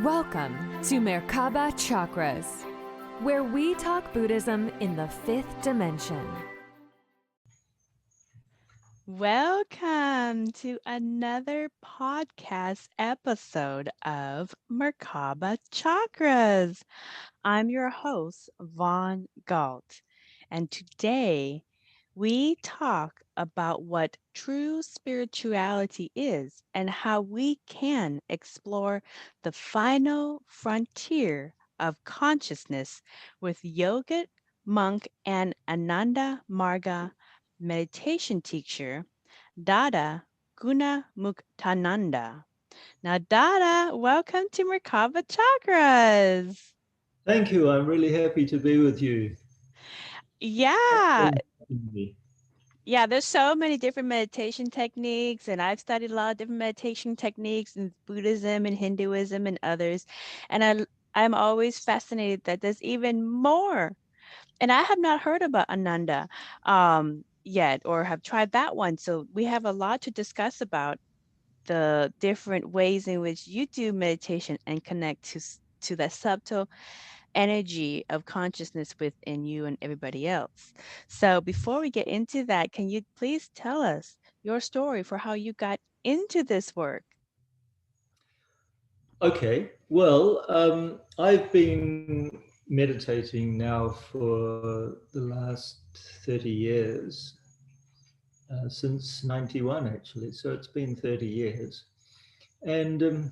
Welcome to Merkaba Chakras, where we talk Buddhism in the fifth dimension. Welcome to another podcast episode of Merkaba Chakras. I'm your host, Von Galt, and today we talk about what true spirituality is and how we can explore the final frontier of consciousness with yogic monk and Ananda Marga meditation teacher, Dada Gunamuktananda. Now, Dada, welcome to Merkaba Chakras. Thank you. I'm really happy to be with you. Yeah. Yeah, there's so many different meditation techniques, and I've studied a lot of different meditation techniques in Buddhism and Hinduism and others. And I'm always fascinated that there's even more. And I have not heard about Ananda yet or have tried that one. So we have a lot to discuss about the different ways in which you do meditation and connect to that subtle energy of consciousness within you and everybody else. So before we get into that, can you please tell us your story for how you got into this work? Okay. Well, I've been meditating now for the last 30 years, since 91 actually. So it's been 30 years. And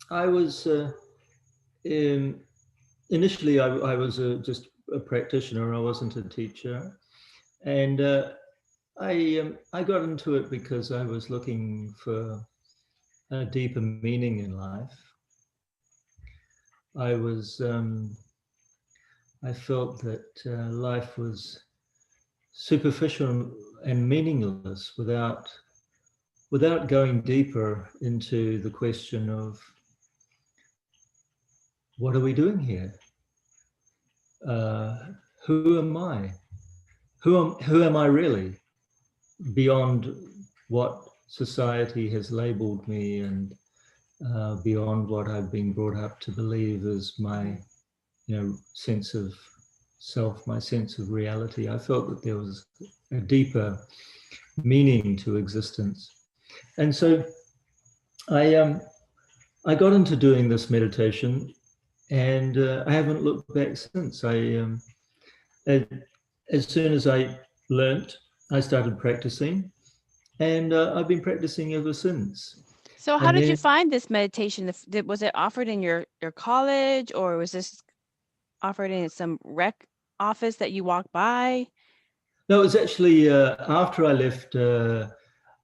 I was, initially I was just a practitioner. I wasn't a teacher. And I got into it because I was looking for a deeper meaning in life. I felt that life was superficial and meaningless without going deeper into the question of what are we doing here? Who am I? Who am I really? Beyond what society has labeled me and beyond what I've been brought up to believe as my, sense of self, my sense of reality. I felt that there was a deeper meaning to existence, and so I got into doing this meditation, and I haven't looked back since. As soon as I learnt, I started practicing, and I've been practicing ever since. So how And did you then, find this meditation? Was it offered in your college, or was this offered in some rec office that you walked by? no, it was actually after I left.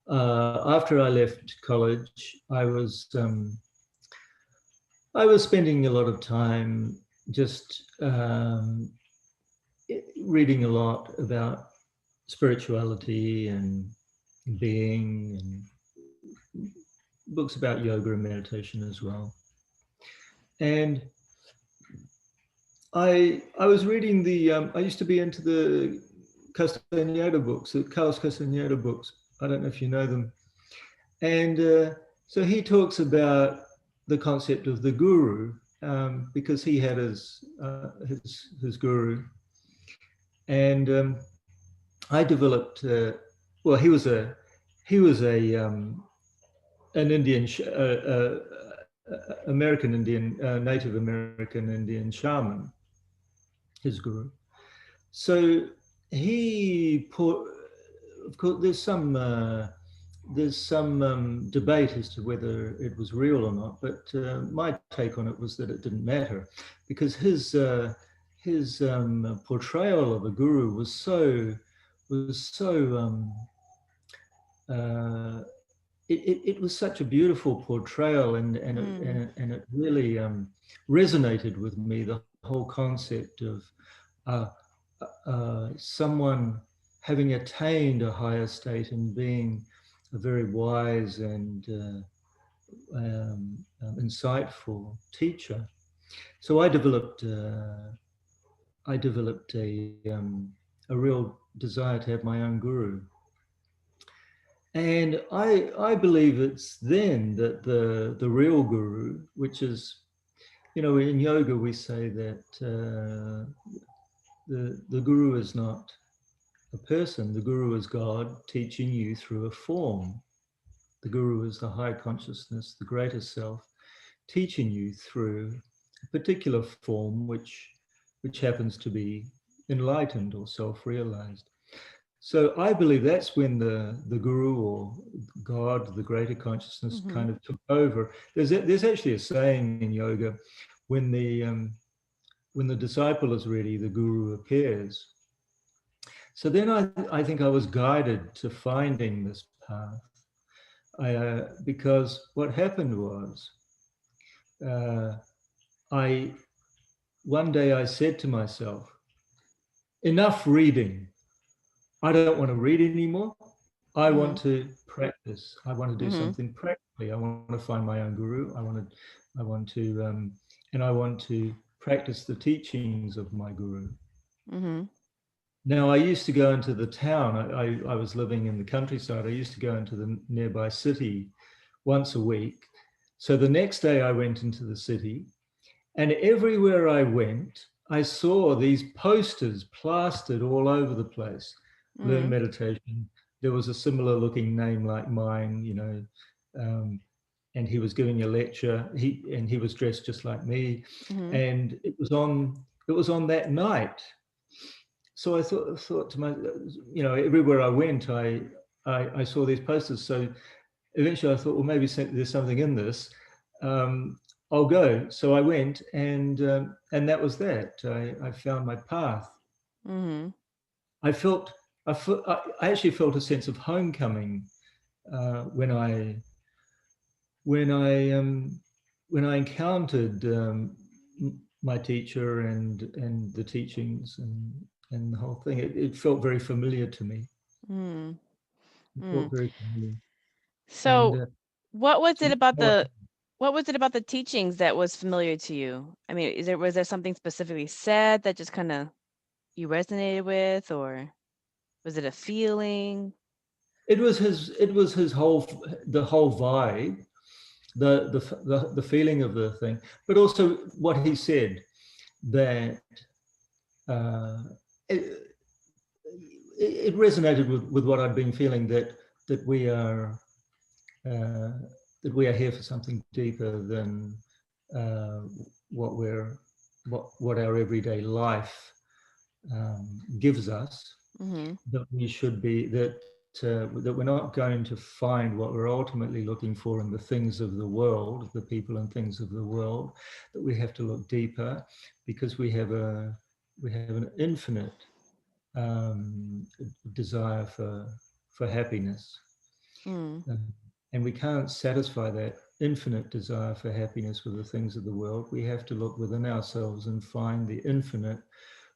After I left college, I was spending a lot of time just reading a lot about spirituality and being, and books about yoga and meditation as well. And I was reading the I used to be into the Castaneda books, the Carlos Castaneda books. I don't know if you know them. And so he talks about the concept of the guru, because he had his guru, and I developed. Well, he was an Indian, American Indian, Native American Indian shaman, his guru. So he put, of course, there's some debate as to whether it was real or not, but my take on it was that it didn't matter, because his portrayal of a guru was so it was such a beautiful portrayal, and it really resonated with me, the whole concept of someone having attained a higher state and being a very wise and insightful teacher. So I developed a real desire to have my own guru. And I believe it's then that the real guru, which is, in yoga we say that the guru is not a person. The guru is God teaching you through a form. The guru is the high consciousness, the greater self, teaching you through a particular form which happens to be enlightened or self-realized. So I believe that's when the guru or God, the greater consciousness, kind of took over. There's actually a saying in yoga, when the disciple is ready, the guru appears. So then I think I was guided to finding this path. Because what happened was, one day I said to myself, enough reading. I don't want to read anymore. I want to practice. I want to do something practically. I want to find my own guru. I want to practice the teachings of my guru. Now, I used to go into the town. I was living in the countryside. I used to go into the nearby city once a week. So the next day I went into the city, and everywhere I went, I saw these posters plastered all over the place. Learn meditation. There was a similar looking name like mine, and he was giving a lecture. He was dressed just like me, and it was on that night. So I thought to myself, everywhere I went, I saw these posters. So eventually I thought, well, maybe there's something in this. I'll go. So I went, and that was that. I found my path. I actually felt a sense of homecoming when I encountered my teacher and the teachings and the whole thing. It felt very familiar to me. It felt very familiar. So, And, what was it about the teachings that was familiar to you? I mean, was there something specifically said that just kind of you resonated with, or was it a feeling? It was the whole vibe, the feeling of the thing, but also what he said, that it resonated with what I'd been feeling, that we are here for something deeper than what our everyday life gives us. That we should be that we're not going to find what we're ultimately looking for in the things of the world, the people and things of the world. That we have to look deeper, because we have an infinite desire for happiness, and we can't satisfy that infinite desire for happiness with the things of the world. We have to look within ourselves and find the infinite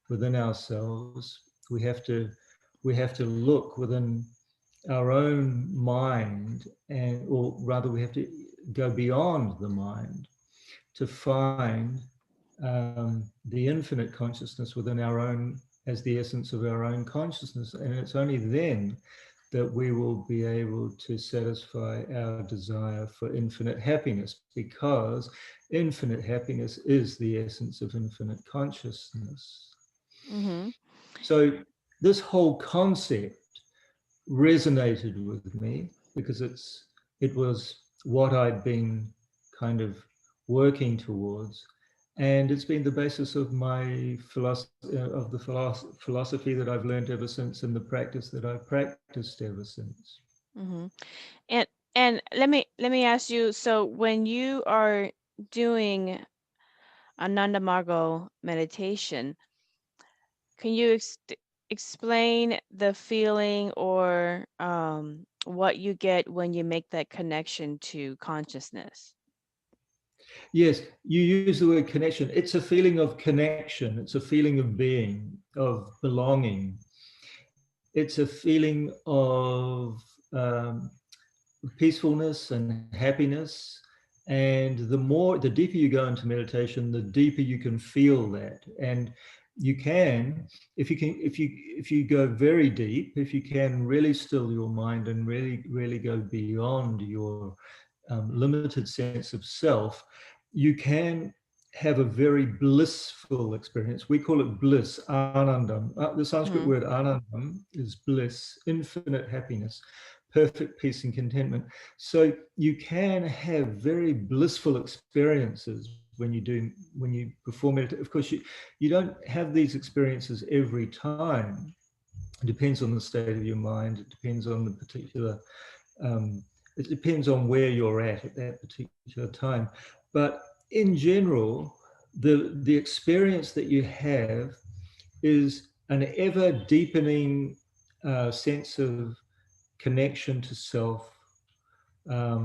within ourselves. We have to look within our own mind, or rather we have to go beyond the mind to find the infinite consciousness within our own, as the essence of our own consciousness. And it's only then that we will be able to satisfy our desire for infinite happiness, because infinite happiness is the essence of infinite consciousness. So this whole concept resonated with me, because it was what I'd been kind of working towards, and it's been the basis of my philosophy that I've learned ever since, and the practice that I've practiced ever since. And let me ask you, so when you are doing Ananda Margo meditation, can you explain the feeling or what you get when you make that connection to consciousness? Yes, you use the word connection. It's a feeling of connection. It's a feeling of being, of belonging. It's a feeling of peacefulness and happiness. And the deeper you go into meditation, the deeper you can feel that. And you can, if you go very deep, if you can really still your mind and really go beyond your limited sense of self, you can have a very blissful experience. We call it bliss, anandam. The Sanskrit word anandam is bliss, infinite happiness, perfect peace and contentment. So you can have very blissful experiences when you perform it. Of course, you don't have these experiences every time. It depends on the state of your mind. It depends on the particular. It depends on where you're at that particular time. But in general, the experience that you have is an ever deepening sense of connection to self, a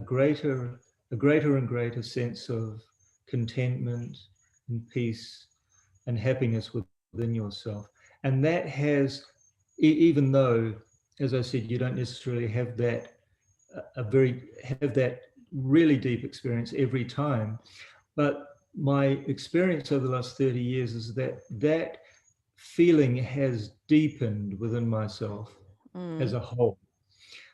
greater and greater sense of contentment and peace and happiness within yourself. And that has, even though, as I said, you don't necessarily have that really deep experience every time, but my experience over the last 30 years is that feeling has deepened within myself as a whole.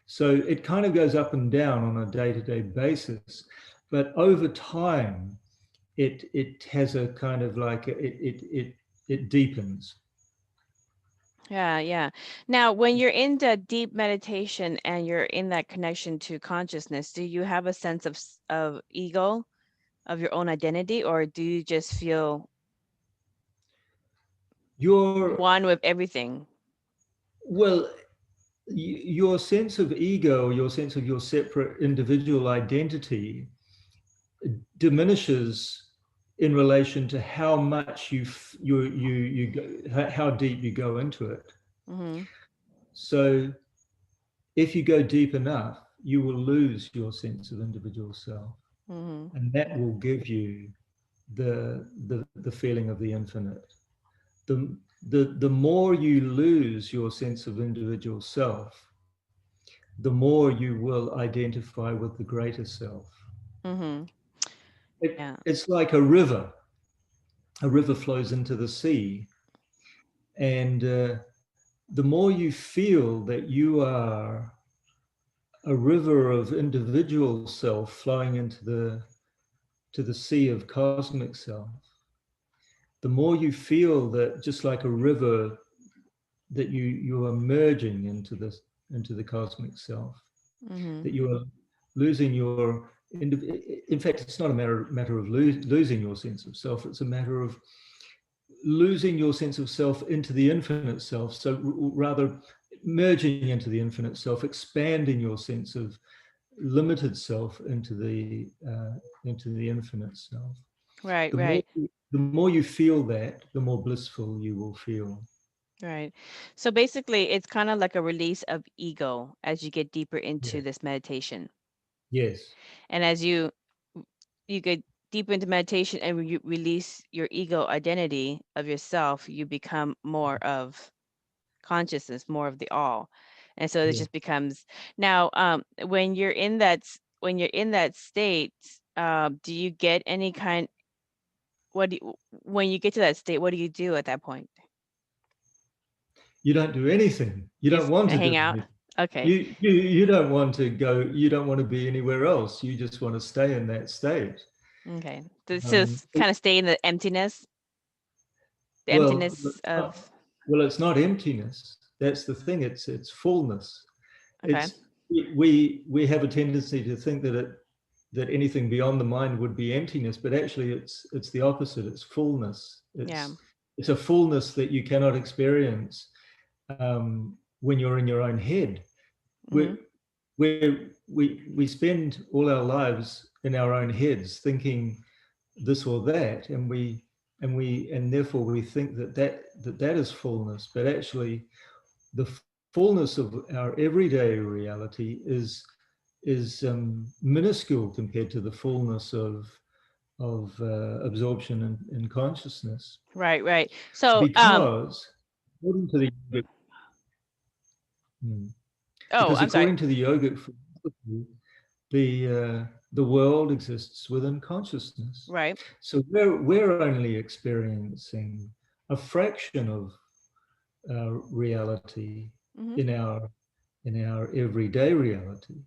So it kind of goes up and down on a day-to-day basis, but over time, it has a kind of like it deepens. Yeah. Now, when you're in the deep meditation and you're in that connection to consciousness, do you have a sense of ego, of your own identity, or do you just feel one with everything? Well, your sense of ego, your sense of your separate individual identity diminishes in relation to how much you go, how deep you go into it. So if you go deep enough, you will lose your sense of individual self, and that will give you the feeling of the infinite. The more you lose your sense of individual self, the more you will identify with the greater self. It's like a river. A river flows into the sea, and the more you feel that you are a river of individual self flowing into the sea of cosmic self, the more you feel that, just like a river, that you are merging into the cosmic self, that you are losing your, in fact, it's not a matter of losing your sense of self, it's a matter of losing your sense of self into the infinite self. So rather merging into the infinite self, expanding your sense of limited self into the infinite self. Right. The more you feel that, the more blissful you will feel. Right. So basically, it's kind of like a release of ego as you get deeper into this meditation. Yes. And as you get deeper into meditation and you release your ego identity of yourself, you become more of consciousness, more of the all. And so it just becomes, now, when you're in that state, do you get any kind, when you get to that state, what do you do at that point? You don't do anything. You don't want to hang do out. anything. Okay. You don't want to go. You don't want to be anywhere else. You just want to stay in that state. Okay. So kind of stay in the emptiness. The emptiness of. Well, it's not emptiness. That's the thing. It's fullness. Okay. We have a tendency to think that anything beyond the mind would be emptiness, but actually it's the opposite. It's fullness. It's a fullness that you cannot experience when you're in your own head. We spend all our lives in our own heads thinking this or that, and therefore we think that is fullness. But actually, the fullness of our everyday reality is minuscule compared to the fullness of absorption in consciousness. Right. So because according to the I'm sorry. according to the yogic philosophy, the world exists within consciousness. Right. So we're only experiencing a fraction of reality Mm-hmm. in our everyday reality.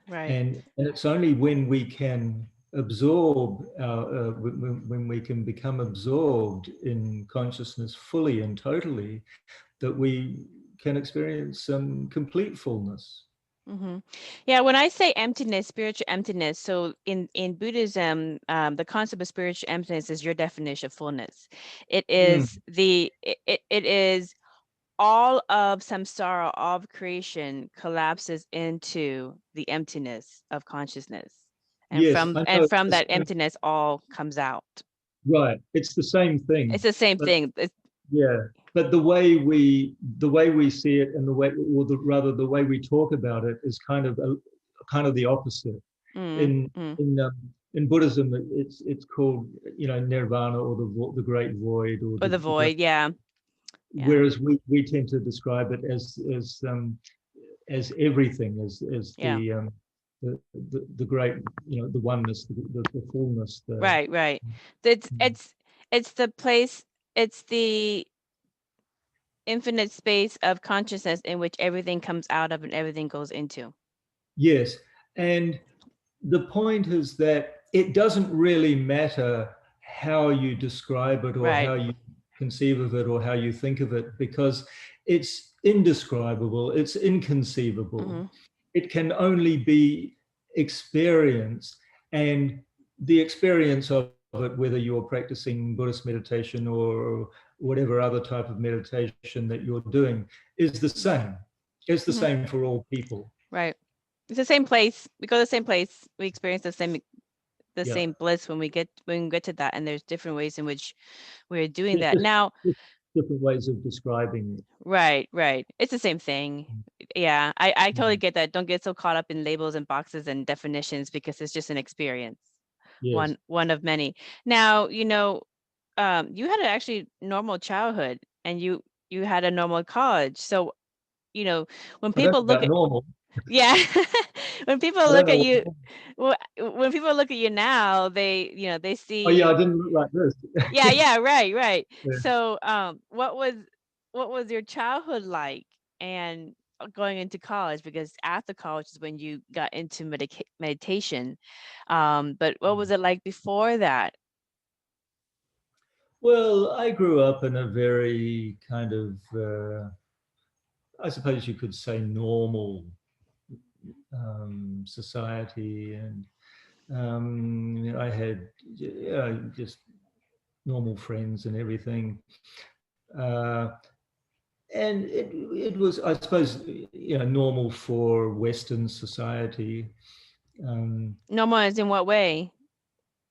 Right. And it's only when we can absorb when we can become absorbed in consciousness fully and totally, that we can experience some complete fullness. Mm-hmm. Yeah, when I say emptiness, spiritual emptiness, so in Buddhism, the concept of spiritual emptiness is your definition of fullness. It is it is all of samsara, all of creation collapses into the emptiness of consciousness, and Yes, I know. from that emptiness, all comes out. Right, it's the same thing. It's the same but, thing. Yeah, but the way we see it, and the way, or the way we talk about it, is kind of the opposite. In Buddhism, it's called, Nirvana, or the great void, or the void. Yeah. Whereas we tend to describe it as everything, as the great, the oneness, the fullness. Right. It's the place. It's the infinite space of consciousness in which everything comes out of and everything goes into. Yes, and the point is that it doesn't really matter how you describe it, or how you conceive of it, or how you think of it, because it's indescribable, it's inconceivable. Mm-hmm. It can only be experienced, and the experience of it, whether you're practicing Buddhist meditation or whatever other type of meditation that you're doing, is the same. It's the same for all people. Right. It's the same place. We go to the same place. We experience the same bliss when we get to that. And there's different ways in which we're doing that. Now, different ways of describing it. Right. It's the same thing. Yeah, I totally get that. Don't get so caught up in labels and boxes and definitions, because it's just an experience. Yes. One of many. Now, you had an actually normal childhood, and you had a normal college. So, when people look at normal. Yeah. When people look at you, when people look at you now, they see. Oh yeah, I didn't look like this. Yeah, right. Yeah. So, what was your childhood like, and going into college? Because after college is when you got into meditation. But what was it like before that? Well, I grew up in a very kind of, I suppose you could say, normal society, and I had just normal friends and everything, and it was, I suppose, normal for Western society. Normal as in what way?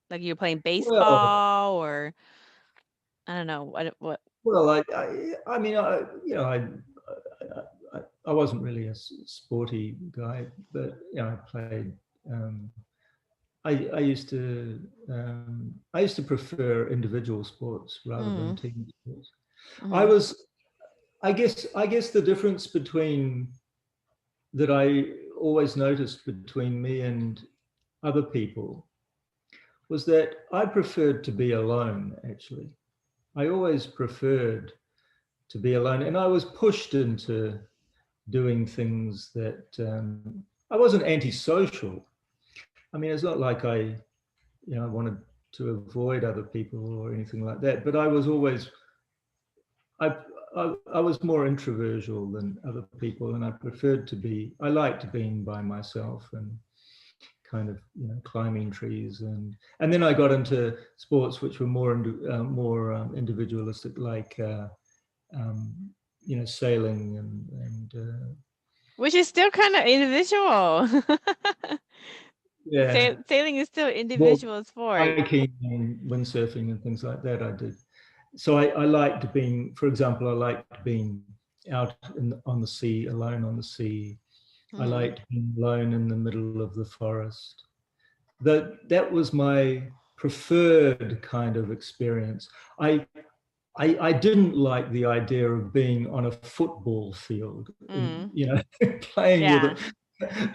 Like you're playing baseball, or I don't know what. Well, I mean, I wasn't really a sporty guy, but I played. I used to prefer individual sports rather than team sports. I guess the difference that I always noticed between me and other people was that I preferred to be alone. Actually, I always preferred to be alone, and I was pushed into doing things that I wasn't antisocial. I mean, it's not like I wanted to avoid other people or anything like that, but I was always, I was more introversional than other people, and I liked being by myself and kind of climbing trees, and then I got into sports which were more individualistic, like sailing and which is still kind of individual. Yeah, sailing is still individual sport. Hiking and windsurfing and things like that I did. So I liked being, for example, out on the sea, alone on the sea. I liked being alone in the middle of the forest. That was my preferred kind of experience. I didn't like the idea of being on a football field, playing with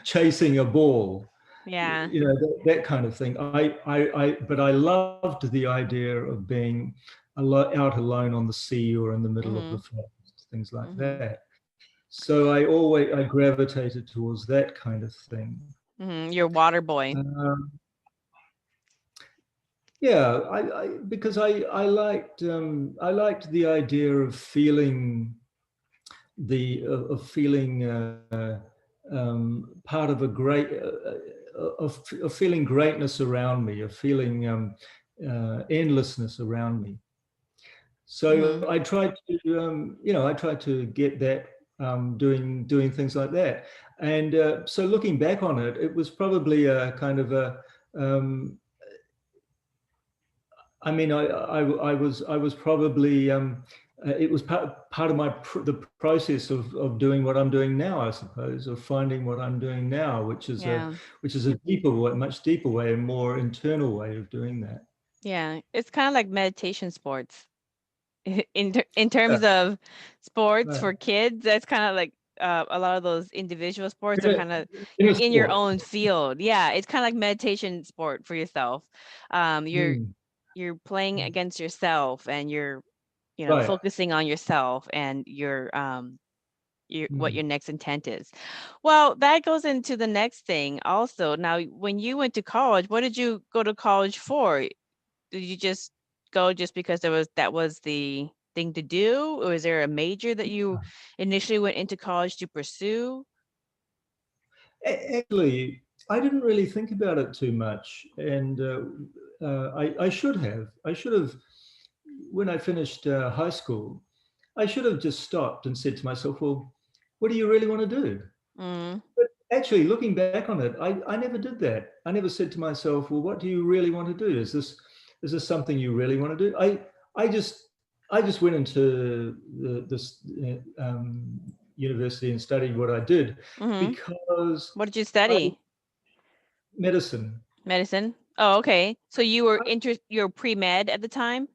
chasing a ball. Yeah. you know, that kind of thing. But I loved the idea of being out alone on the sea or in the middle of the forest, things like that. So I gravitated towards that kind of thing. You're water boy. Yeah, because I liked the idea of feeling part of a great of feeling greatness around me, of feeling endlessness around me. So I tried to I tried to get that doing things like that. And so looking back on it, it was probably a kind of a I mean, I was probably it was part of the process of doing what I'm doing now, I suppose, of finding what I'm doing now, which is a deeper way, much deeper way, a more internal way of doing that. Yeah, it's kind of like meditation sports. In terms of sports for kids, that's kind of like a lot of those individual sports are kind of you're in your own field. Yeah, it's kind of like meditation sport for yourself. You're playing against yourself, and you're focusing on yourself and your what your next intent is. Well, that goes into the next thing also. Now, when you went to college, what did you go to college for? Did you just go just because that was the thing to do, or is there a major that you initially went into college to pursue? Actually, I didn't really think about it too much, and I should have. When I finished high school, I should have just stopped and said to myself, "Well, what do you really want to do?" But actually, looking back on it, I never did that. I never said to myself, "Well, what do you really want to do? Is this something you really want to do?" I just went into this university and studied what I did because what did you study? Medicine. Medicine. Oh, okay. So you were you're pre-med at the time?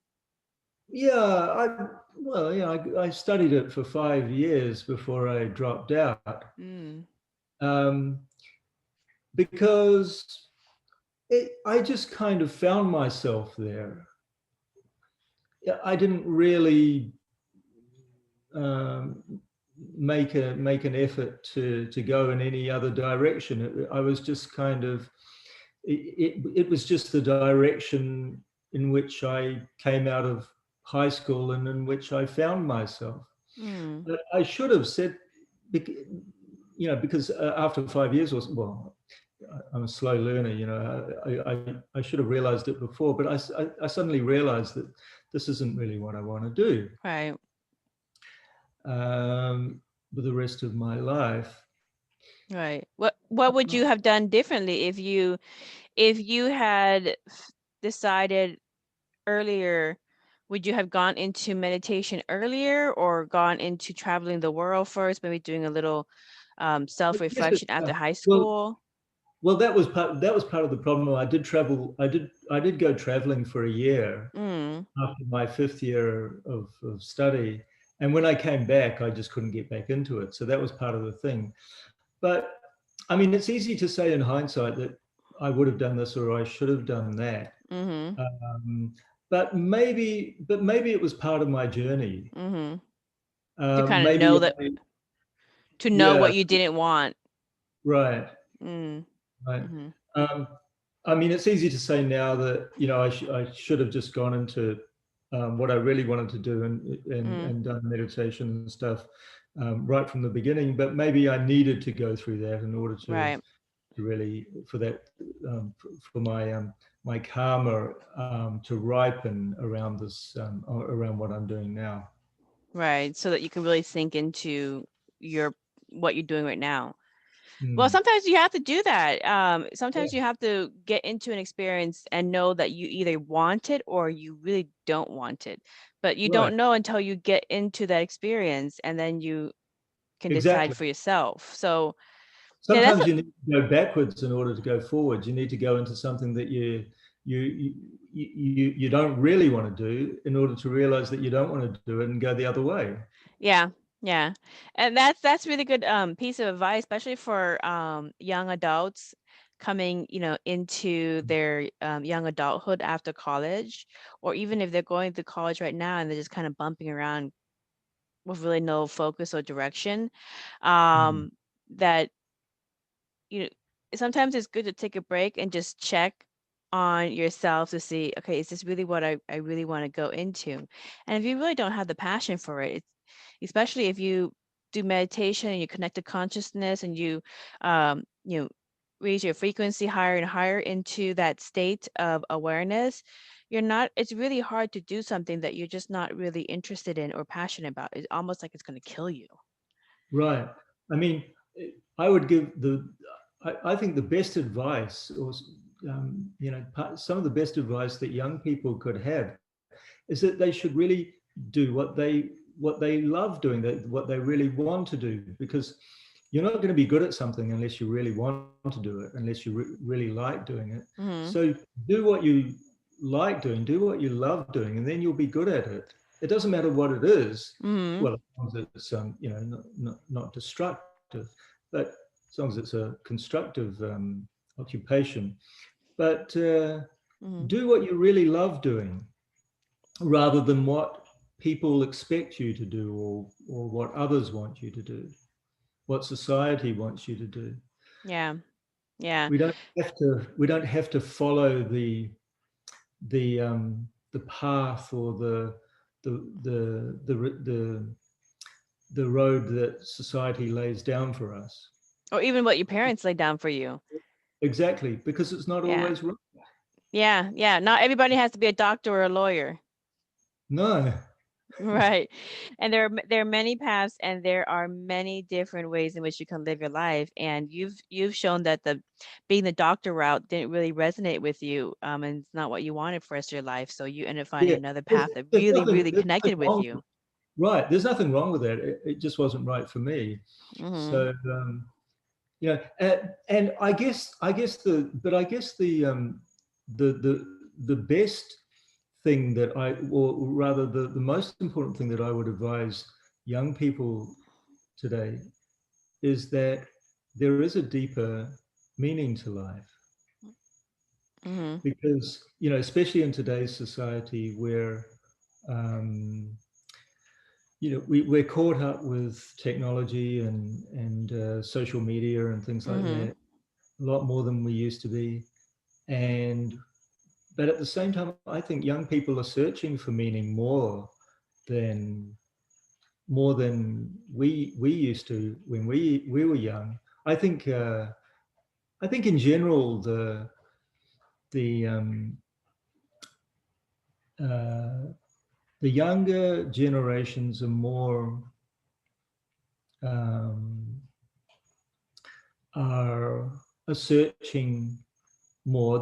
Yeah, I studied it for 5 years before I dropped out. Because I just kind of found myself there. I didn't really make an effort to go in any other direction. I was just kind of it was just the direction in which I came out of high school and in which I found myself. But I should have said, because after 5 years I'm a slow learner, I should have realized it before, but I suddenly realized that this isn't really what I want to do. Right. For the rest of my life. Right. What would you have done differently if you had decided earlier? Would you have gone into meditation earlier, or gone into traveling the world first, maybe doing a little self-reflection after high school? Well, that was part of the problem. I did travel. I did go traveling for a year after my 5th year of study. And when I came back, I just couldn't get back into it. So that was part of the thing. But I mean, it's easy to say in hindsight that I would have done this or I should have done that. But maybe it was part of my journey. To kind of know that, to know what you didn't want. Right. Right. I mean, it's easy to say now that I should have just gone into what I really wanted to do and done meditation and stuff right from the beginning. But maybe I needed to go through that in order to really for my karma to ripen around this around what I'm doing now. Right, so that you can really sink into what you're doing right now. Well, sometimes you have to do that. Sometimes you have to get into an experience and know that you either want it or you really don't want it. But you don't know until you get into that experience, and then you can decide for yourself. So sometimes you need to go backwards in order to go forwards. You need to go into something that you don't really want to do in order to realize that you don't want to do it and go the other way. Yeah. And that's really good piece of advice, especially for young adults, coming, into their young adulthood after college, or even if they're going to college right now and they're just kind of bumping around with really no focus or direction, Mm. that you know, sometimes it's good to take a break and just check on yourself to see, okay, is this really what I really want to go into? And if you really don't have the passion for it, especially if you do meditation and you connect to consciousness and um, you know, raise your frequency higher and higher into that state of awareness, it's really hard to do something that you're just not really interested in or passionate about. It's almost like it's going to kill you. Right. I mean, I would give I think the best advice, or some of the best advice that young people could have, is that they should really do what they love doing, what they really want to do, because you're not going to be good at something unless you really want to do it, unless you really like doing it. Mm-hmm. So do what you like doing, do what you love doing, and then you'll be good at it. It doesn't matter what it is. Mm-hmm. Well, as long as it's not destructive, but as long as it's a constructive occupation. But Mm-hmm. do what you really love doing, rather than what people expect you to do, or what others want you to do, what society wants you to do. Yeah. Yeah. We don't have to follow the path, or the road that society lays down for us. Or even what your parents lay down for you. Exactly, because it's not Yeah. always right. Yeah. Yeah. Not everybody has to be a doctor or a lawyer. No. Right. And there are many paths, and there are many different ways in which you can live your life. And you've shown that the being the doctor route didn't really resonate with you, and it's not what you wanted for the rest of your life. So you ended up finding Yeah, another there's, path that there's really, nothing really there's nothing connected with wrong. you. Right, there's nothing wrong with that. It just wasn't right for me. Mm-hmm. So and I guess the best thing that or rather the most important thing that I would advise young people today, is that there is a deeper meaning to life. Mm-hmm. Because, especially in today's society, where we're caught up with technology and social media and things like Mm-hmm. that, a lot more than we used to be. But at the same time, I think young people are searching for meaning more than we used to when we were young. I think in general the uh, the younger generations are more um, are searching more.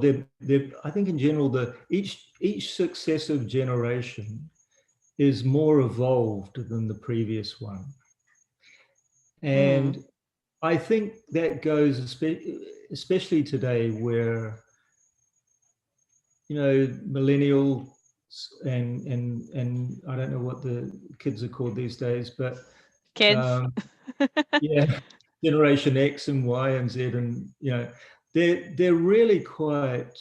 I think in general, each successive generation is more evolved than the previous one, Mm-hmm. and I think that goes especially today, where millennial and I don't know what the kids are called these days, but Kids. um, yeah, Generation X and Y and Z, and they're really quite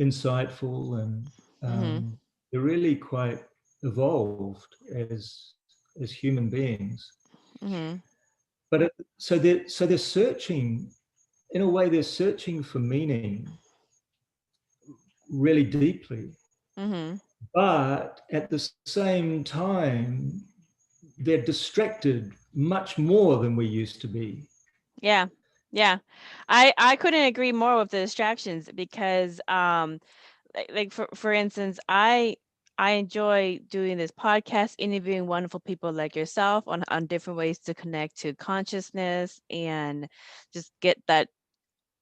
insightful, and Mm-hmm. they're really quite evolved as human beings. Mm-hmm. But so they're searching, in a way, they're searching for meaning really deeply. Mm-hmm. But at the same time, they're distracted much more than we used to be. Yeah. Yeah. I couldn't agree more with the distractions, because like for instance, I enjoy doing this podcast, interviewing wonderful people like yourself on different ways to connect to consciousness and just get that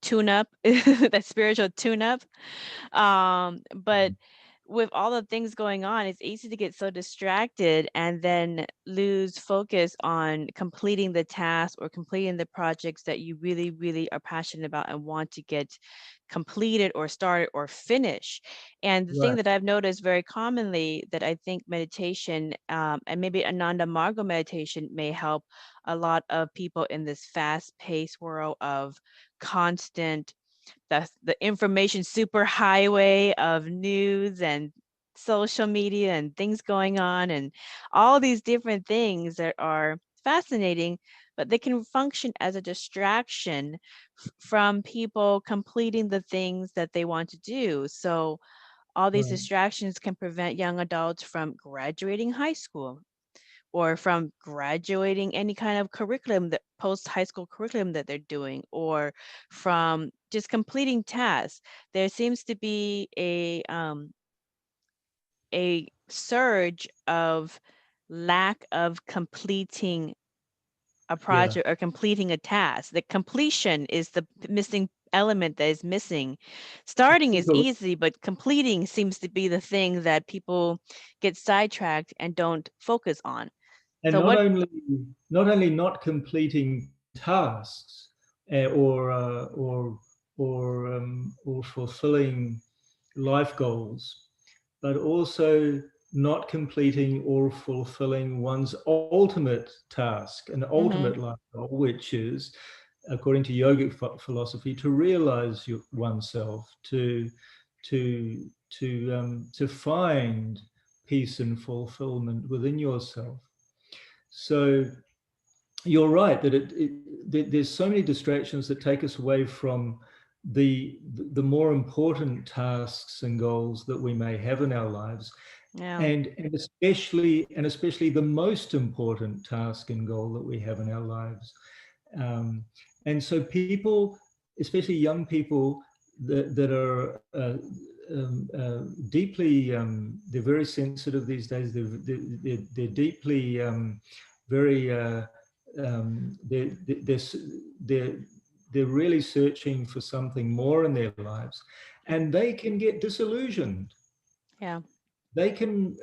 tune up, that spiritual tune up. But with all the things going on, it's easy to get so distracted and then lose focus on completing the task or completing the projects that you really, really are passionate about and want to get completed or started or finish. And the thing Right. that I've noticed very commonly, that I think meditation, and maybe Ananda Margo meditation, may help a lot of people in this fast-paced world of constant the information superhighway of news and social media and things going on and all these different things that are fascinating, but they can function as a distraction from people completing the things that they want to do. So all these Right. distractions can prevent young adults from graduating high school or from graduating any kind of curriculum, that post high school curriculum that they're doing, or from just completing tasks. There seems to be a surge of lack of completing a project or completing a task. The completion is the missing element that is missing. Starting is easy, but completing seems to be the thing that people get sidetracked and don't focus on. And So not only not completing tasks or fulfilling life goals, but also not completing or fulfilling one's ultimate task, an ultimate life goal, which is, according to yogic philosophy, to realize oneself, to find peace and fulfillment within yourself. So you're right that there's so many distractions that take us away from the more important tasks and goals that we may have in our lives, and especially the most important task and goal that we have in our lives. And so people, especially young people that are deeply, they're very sensitive these days. They're deeply very they're really searching for something more in their lives, and they can get disillusioned. They can,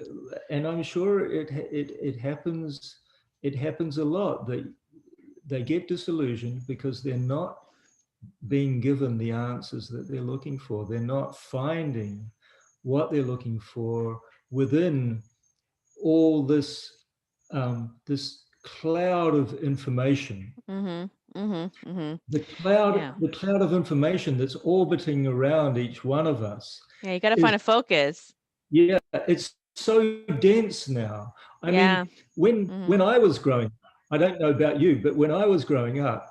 and I'm sure it happens a lot, that they get disillusioned because they're not being given the answers that they're looking for. They're not finding what they're looking for within all this this cloud of information. The cloud of information that's orbiting around each one of us. You got to find a focus. Yeah, it's so dense now. I mean, when I was growing up, I don't know about you, but when I was growing up,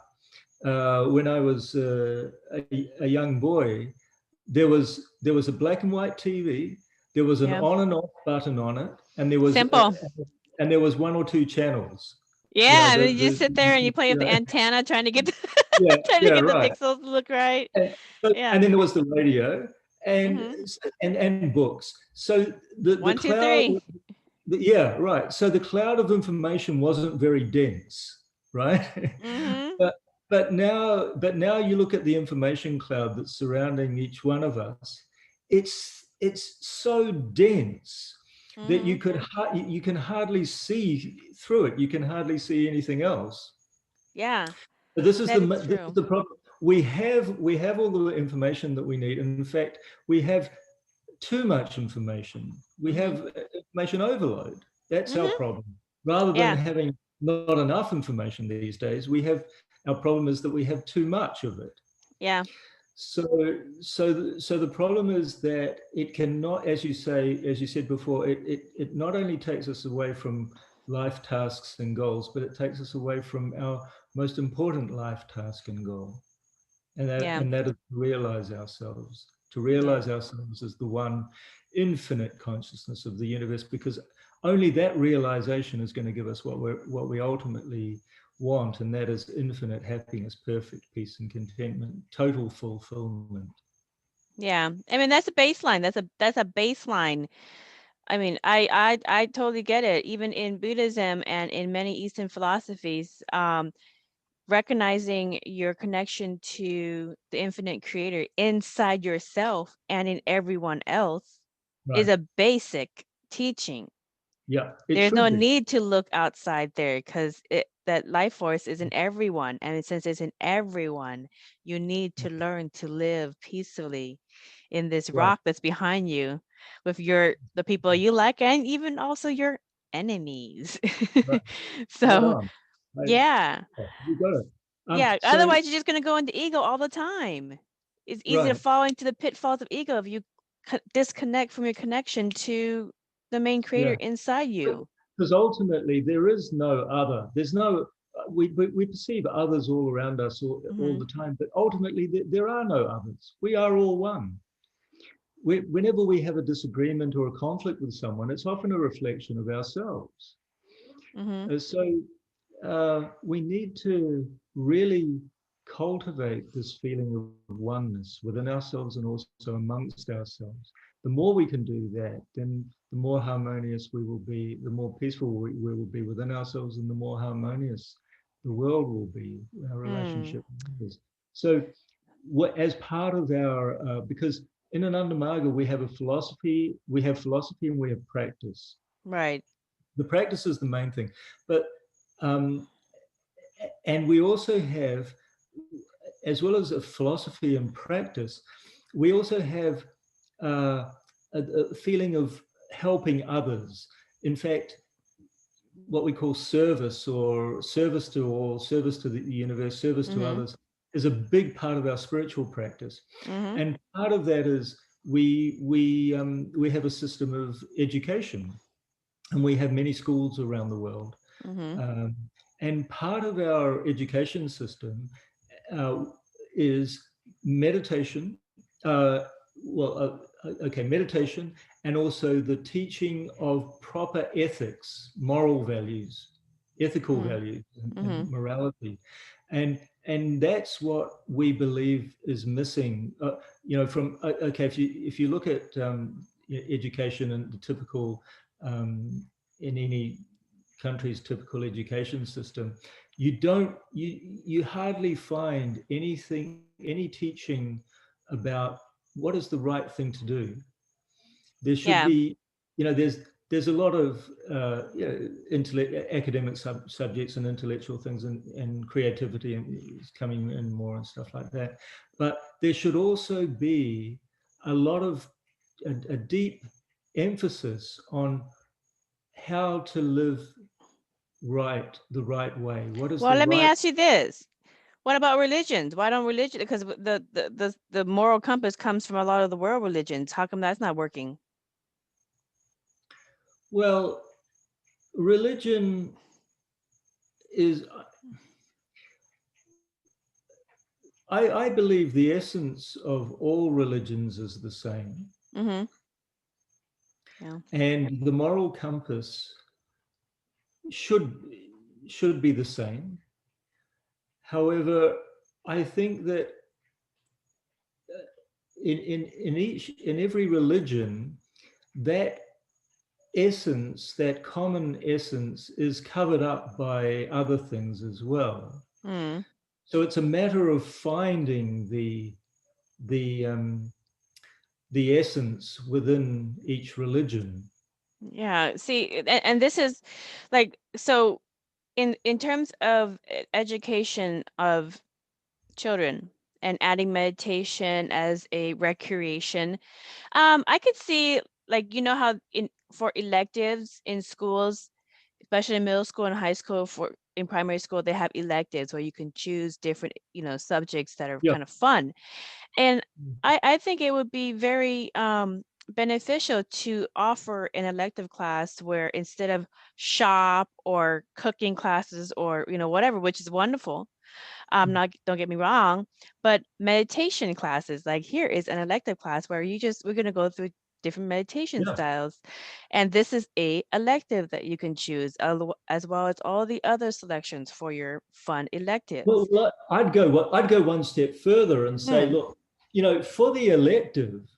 when I was a young boy, there was a black and white TV. There was an on and off button on it, and there was simple. And there was one or two channels. Yeah, and then you just sit there and you play with the antenna, trying to get the, the pixels to look right. And then there was the radio and books. So the 1, 2, cloud, 3. So the cloud of information wasn't very dense, right? But now you look at the information cloud that's surrounding each one of us. It's so dense that you can hardly see through it. You can hardly see anything else. But this is the problem. We have all the information that we need. And in fact, we have too much information. We have information overload. That's our problem. Rather than having not enough information these days, our problem is that we have too much of it. So the problem is that it cannot, as you said before, it not only takes us away from life tasks and goals, but it takes us away from our most important life task and goal. And that is to realize ourselves. To realize ourselves as the one infinite consciousness of the universe, because only that realization is going to give us what we ultimately want, and that is infinite happiness, perfect peace and contentment, total fulfillment. I mean, that's a baseline. That's a baseline. I mean, I totally get it. Even in Buddhism and in many Eastern philosophies, recognizing your connection to the infinite creator inside yourself and in everyone else is a basic teaching. There's no need to look outside there, because that life force is in everyone. And since it's in everyone, you need to learn to live peacefully in this rock that's behind you with the people you like, and even also your enemies. So, you got it. otherwise you're just going to go into ego all the time. it's easy to Right. fall into the pitfalls of ego if you disconnect from your connection to the main creator inside you. Because ultimately there is no other. There's no, we perceive others all around us all the time, but ultimately there are no others. We are all one. Whenever we have a disagreement or a conflict with someone, it's often a reflection of ourselves. So we need to really cultivate this feeling of oneness within ourselves and also amongst ourselves. The more we can do that, then the more harmonious we will be, the more peaceful we will be within ourselves, and the more harmonious the world will be, our relationship with others. So as part of our, because in Ananda Marga, we have philosophy and we have practice. Right. The practice is the main thing. But, and we also have, as well as a philosophy and practice, we also have a feeling of helping others. In fact, what we call service, or service to all, service to the universe, service to others, is a big part of our spiritual practice. And part of that is we have a system of education, and we have many schools around the world. And part of our education system is meditation. Meditation, and also the teaching of proper ethics, moral values, ethical values, and morality, and that's what we believe is missing. From if you look at education and the typical in any country's typical education system, you hardly find any teaching about what is the right thing to do. There should be, there's a lot of academic subjects and intellectual things, and creativity is coming in more and stuff like that. But there should also be a lot of a deep emphasis on how to live the right way. What is let me ask you this. What about religions? Why don't religion? Because the moral compass comes from a lot of the world religions. How come that's not working? Well, religion is, I believe the essence of all religions is the same. And the moral compass should be the same. However, I think that in every religion, that essence, that common essence, is covered up by other things as well. So it's a matter of finding the essence within each religion. Yeah. See, and this is like, so in terms of education of children and adding meditation as a recreation, I could see, like, how for electives in schools, especially in middle school and high school, in primary school, they have electives where you can choose different, subjects that are kind of fun. And I think it would be very beneficial to offer an elective class where, instead of shop or cooking classes or whatever, which is wonderful, don't get me wrong, but meditation classes, like, here is an elective class where we're going to go through different meditation styles, and this is a elective that you can choose, as well as all the other selections for your fun electives. Well, I'd go one step further and say, look, for the elective,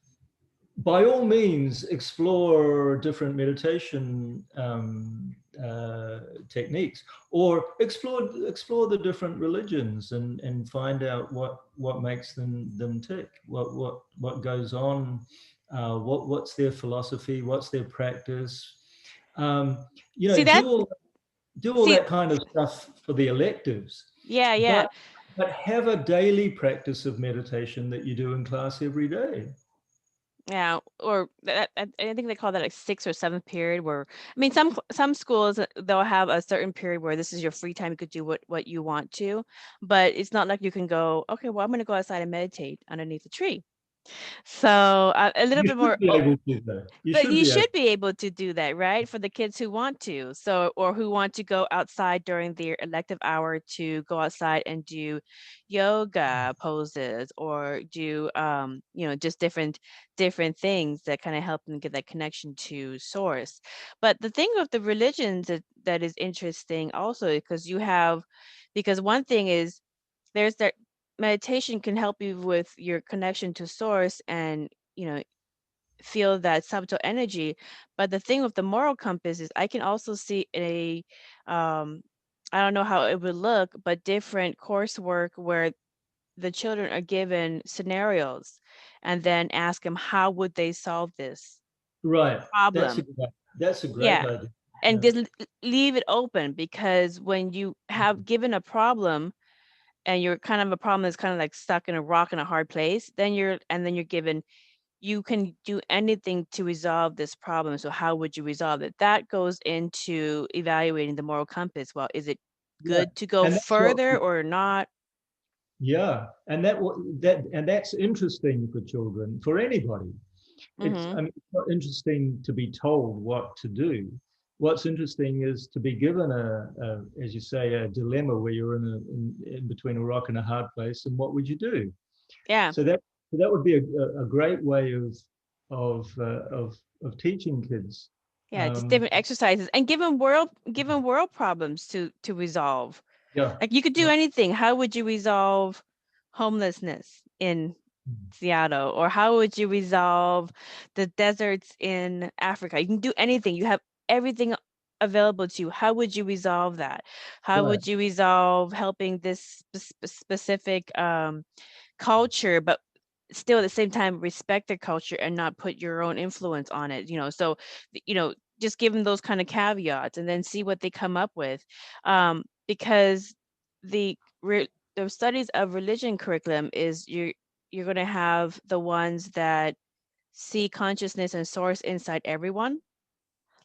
by all means, explore different meditation techniques, or explore the different religions, and find out what makes them tick, what goes on, what's their philosophy, what's their practice. Do all that kind of stuff for the electives. But have a daily practice of meditation that you do in class every day. Yeah, or I think they call that like 6th or 7th period where, I mean, some schools, they'll have a certain period where this is your free time. You could do what you want to, but it's not like you can go, okay, well, I'm going to go outside and meditate underneath a tree. So a little You bit more, should be able to, though. You but should you be able. should be able to do that, right? For the kids who want to, so, or who want to go outside during their elective hour to go outside and do yoga poses or do, just different things that kind of help them get that connection to source. But the thing with the religions that is interesting also, because one thing is there's that meditation can help you with your connection to source and, feel that subtle energy. But the thing with the moral compass is I can also see um I don't know how it would look, but different coursework where the children are given scenarios and then ask them how would they solve this Right. That's a problem. great, that's a great Yeah, idea. and Yeah. just leave it open, because when you have given a problem and you're kind of a problem that's kind of like stuck in a rock in a hard place, then you're given, you can do anything to resolve this problem. So how would you resolve it? That goes into evaluating the moral compass. Well, is it Yeah. good to go And that's what, further or not? yeah. And that's interesting for children, for anybody. Mm-hmm. I mean, it's not interesting to be told what to do. What's interesting is to be given as you say, a dilemma where you're in between a rock and a hard place, and what would you do? Yeah. So that would be a great way of uh, of of teaching kids. Yeah. Just Um, different exercises and given world problems to resolve. yeah, Like you could do yeah, anything. How would you resolve homelessness in Seattle? Or how would you resolve the deserts in Africa? You can do anything. You have everything available to you. How would you resolve that? How right, would you resolve helping this specific culture, but still at the same time respect their culture and not put your own influence on it? So just give them those kind of caveats and then see what they come up with, because the the studies of religion curriculum is you're going to have the ones that see consciousness and source inside everyone.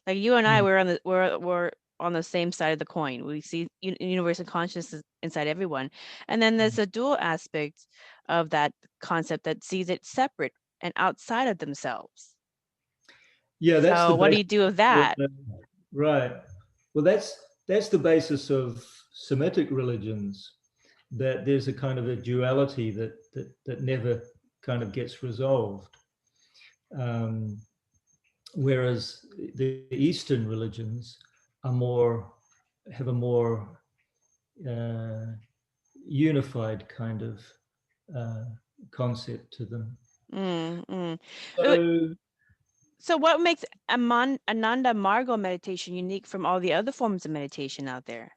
Like you and I, mm, we're on the same side of the coin. We see universal consciousness inside everyone, and then mm. there's a dual aspect of that concept that sees it separate and outside of themselves. Yeah. That's the So what do basis. you do with that? Right. Well, that's the basis of Semitic religions. That there's a kind of a duality that never kind of gets resolved. Um, whereas the Eastern religions are more have a more uh, unified kind of uh, concept to them. Mm, mm. So, So what makes Ananda Margo meditation unique from all the other forms of meditation out there?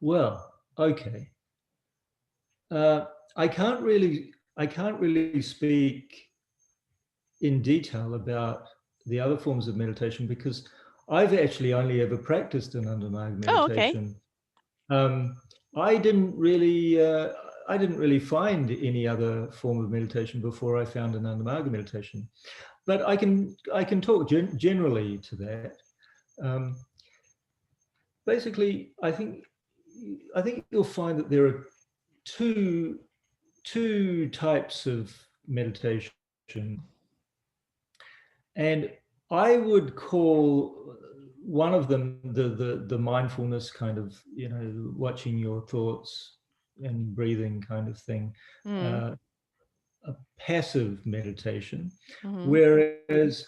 well, okay. Uh, I can't really speak in detail about the other forms of meditation because I've actually only ever practiced Ananda Marga Oh, okay. meditation. Um, I didn't really, uh, I didn't really find any other form of meditation before I found Ananda Marga meditation. But I can talk generally to that. Um, Basically, I think you'll find that there are two two types of meditation, and I would call one of them the mindfulness kind of, watching your thoughts and breathing kind of thing, Mm, uh, a passive meditation, mm-hmm, whereas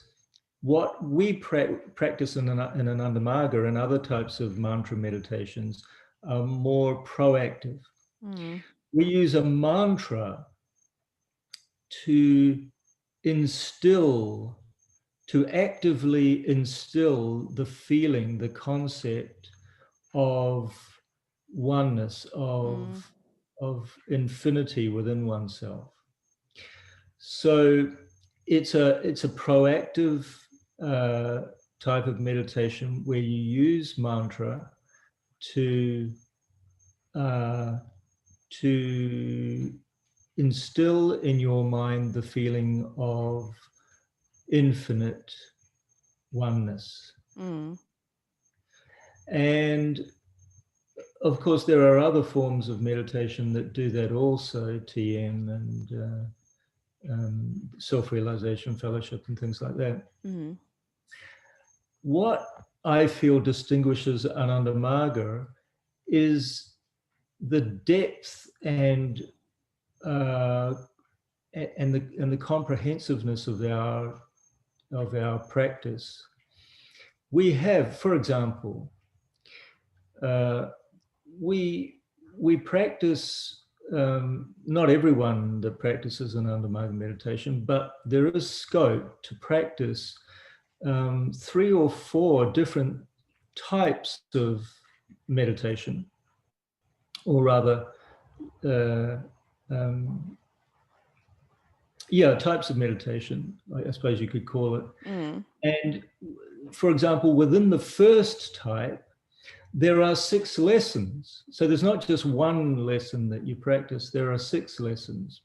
what we practice in Ananda Marga and other types of mantra meditations are more proactive. mm, We use a mantra to instill, to actively instill the feeling, the concept of oneness, mm, of infinity within oneself. So it's a proactive uh, type of meditation where you use mantra to uh, to instill in your mind the feeling of infinite oneness. And of course, there are other forms of meditation that do that also, TM and self-realization fellowship and things like that. What I feel distinguishes Ananda Marga is the depth and the comprehensiveness of our practice. We have, for example, we practice, not everyone that practices Ananda Marga meditation, but there is scope to practice 3 or 4 different types of meditation, or rather, types of meditation, I suppose you could call it. And for example, within the first type, there are 6 lessons. So there's not just one lesson that you practice, there are 6 lessons.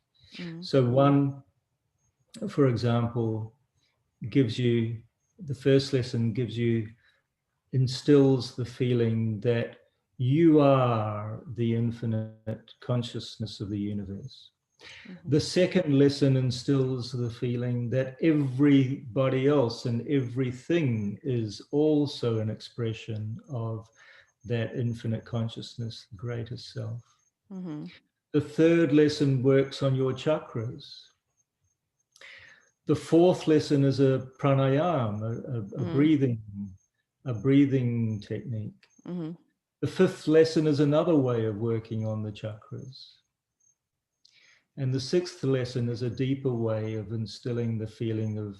So one, for example, the first lesson instills the feeling that you are the infinite consciousness of the universe. The second lesson instills the feeling that everybody else and everything is also an expression of that infinite consciousness, the greatest self. The third lesson works on your chakras. The fourth lesson is a pranayama, a breathing technique. The fifth lesson is another way of working on the chakras. And the sixth lesson is a deeper way of instilling the feeling of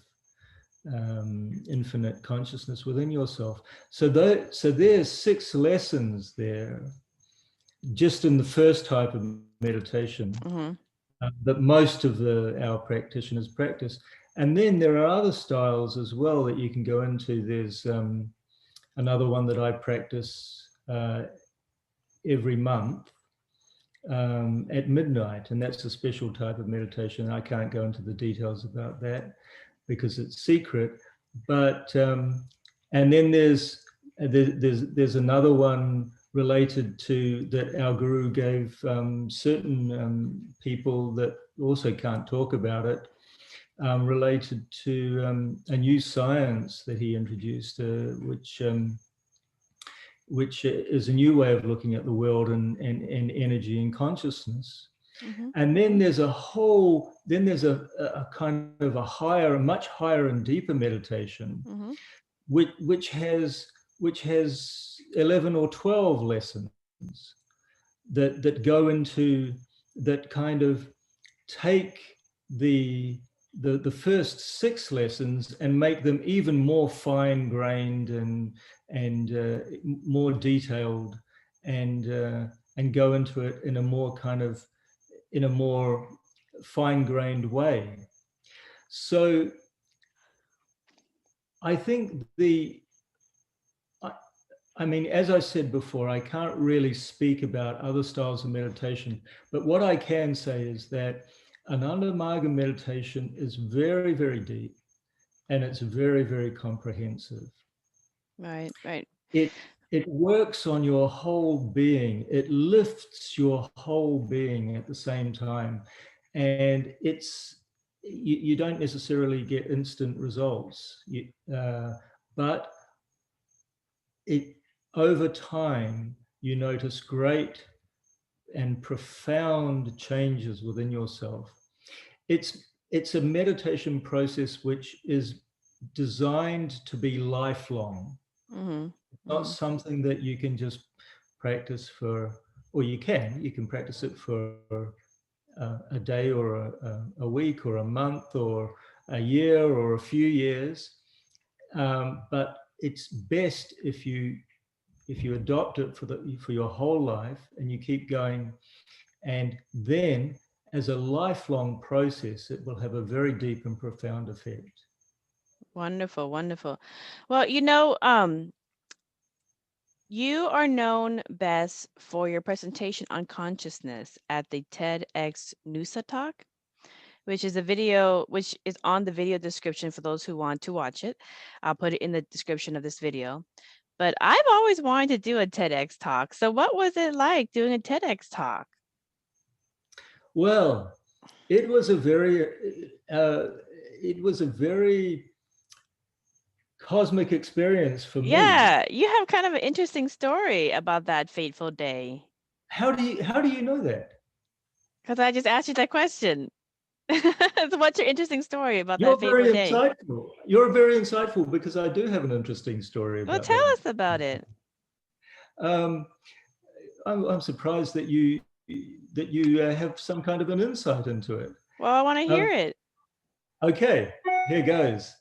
infinite consciousness within yourself. So there's 6 lessons there, just in the first type of meditation, that most of our practitioners practice. And then there are other styles as well that you can go into. There's another one that I practice every month at midnight, and that's a special type of meditation. I can't go into the details about that because it's secret. But and then there's another one related to that our guru gave certain people that also can't talk about it, related to a new science that he introduced, which is a new way of looking at the world and energy and consciousness. And then there's a kind of a much higher and deeper meditation, which has 11 or 12 lessons that go into, that kind of take the first 6 lessons and make them even more fine-grained and more detailed, and go into it in a more fine-grained way. So I think I mean, as I said before, I can't really speak about other styles of meditation, but what I can say is that Ananda Marga meditation is very, very deep, and it's very, very comprehensive. Right. It works on your whole being. It lifts your whole being at the same time, and you don't necessarily get instant results, but over time you notice great and profound changes within yourself. It's a meditation process which is designed to be lifelong. Not something that you can just practice for, or you can practice it for a day or a week or a month or a year or a few years, but it's best if you adopt it for your whole life, and you keep going, and then as a lifelong process, it will have a very deep and profound effect. Wonderful. Well, You are known best for your presentation on consciousness at the TEDxNoosa talk, which is a video, which is on the video description for those who want to watch it. I'll put it in the description of this video. But I've always wanted to do a TEDx talk. So what was it like doing a TEDx talk? Well, it was a very cosmic experience for me. Yeah, you have kind of an interesting story about that fateful day. How do you know that? Because I just asked you that question. So what's your interesting story about You're that fateful very day? insightful. You're very insightful because I do have an interesting story about Well, tell that. us about it. I'm surprised that you have some kind of an insight into it. Well, I want to hear it. Okay, here goes.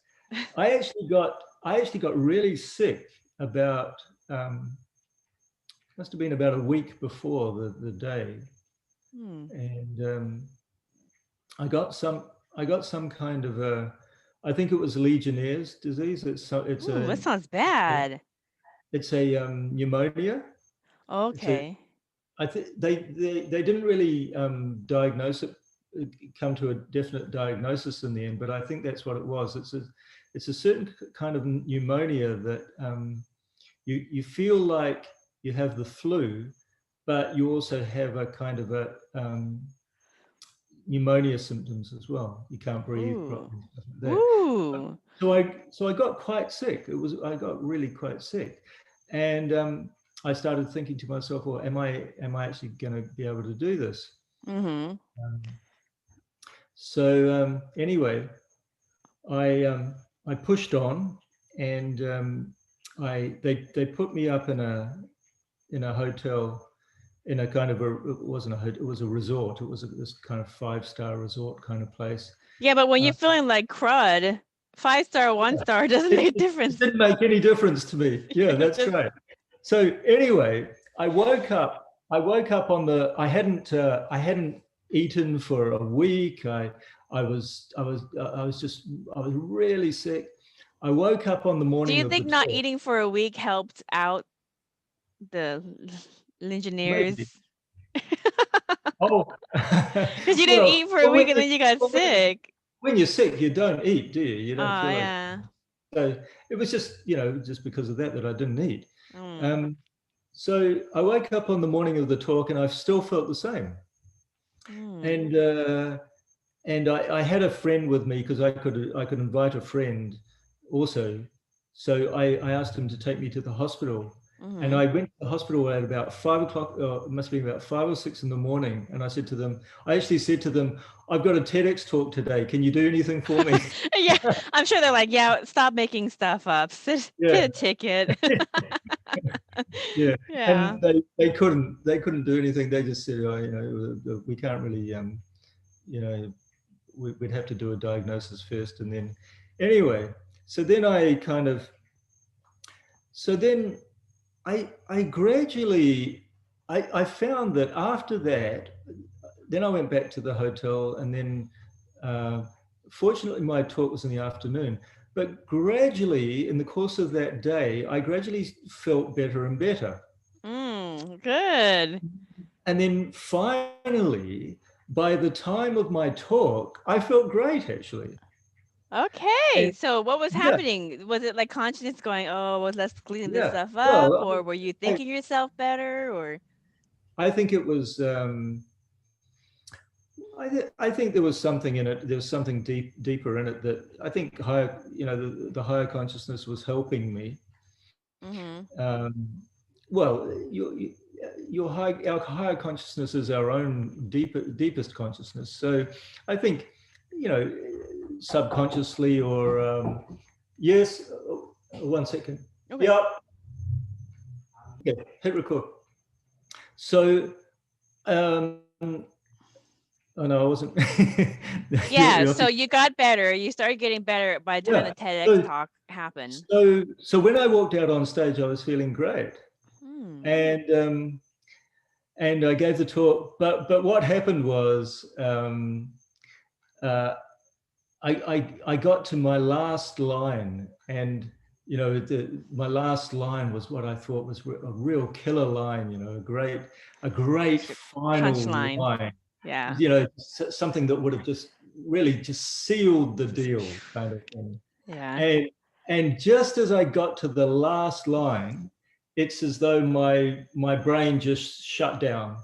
I actually got really sick about must have been about a week before the day, and I got some kind of a, I think it was Legionnaire's disease. That sounds bad. It's a pneumonia. Okay. I think they didn't really diagnose it, come to a definite diagnosis in the end, but I think that's what it was. It's a certain kind of pneumonia that you feel like you have the flu, but you also have a kind of a pneumonia symptoms as well. You can't breathe properly. Ooh. So I got quite sick. I got really quite sick, and I started thinking to myself, well, am I actually going to be able to do this? Mm-hmm. Anyway, I pushed on, and they put me up in a hotel, in a kind of it wasn't a hotel, it was a resort. It was this kind of 5-star resort kind of place. Yeah, but when you're feeling like crud, 5-star, 1-star doesn't make a difference. It didn't make any difference to me. Yeah, that's right. So anyway, I woke up on the, I hadn't eaten for a week. I was really sick. I woke up on the morning. Do you think not eating for a week helped out the Legionnaires? Oh, because you didn't eat for a week and then you got sick. When you're sick, you don't eat, do you? You don't feel like. Yeah. So it was just, just because of that I didn't eat. So I woke up on the morning of the talk and I still felt the same. And I had a friend with me because I could invite a friend also. So I asked him to take me to the hospital. And I went to the hospital at about 5 o'clock, it must be about 5 or 6 in the morning. And I said to them, I've got a TEDx talk today. Can you do anything for me? Yeah, I'm sure they're like, yeah, stop making stuff up. Get a ticket. Yeah. Yeah. And they couldn't do anything. They just said, we can't really, we'd have to do a diagnosis first. And then anyway, so then I gradually, I found that after that, then I went back to the hotel, and then fortunately my talk was in the afternoon, but gradually in the course of that day, I gradually felt better and better. Good. And then finally, by the time of my talk, I felt great actually. Okay, so what was happening? Was it like consciousness going, oh, well, let's clean this stuff up, or were you thinking yourself better, or? I think it was, I think there was something in it. There was something deeper in it that I think higher, the higher consciousness was helping me. Well, our higher consciousness is our own deepest consciousness. So I think, subconsciously or yes. 1 second. Okay. Yeah. Okay, hit record. So, oh no, I wasn't. Yeah, so you got better. You started getting better by the time the TEDx talk happened. So when I walked out on stage, I was feeling great, and I gave the talk. But what happened was, I got to my last line, and my last line was what I thought was a real killer line, a great final Punchline. line, Yeah. something that would have just really just sealed the deal kind of thing. Yeah. And just as I got to the last line, it's as though my brain just shut down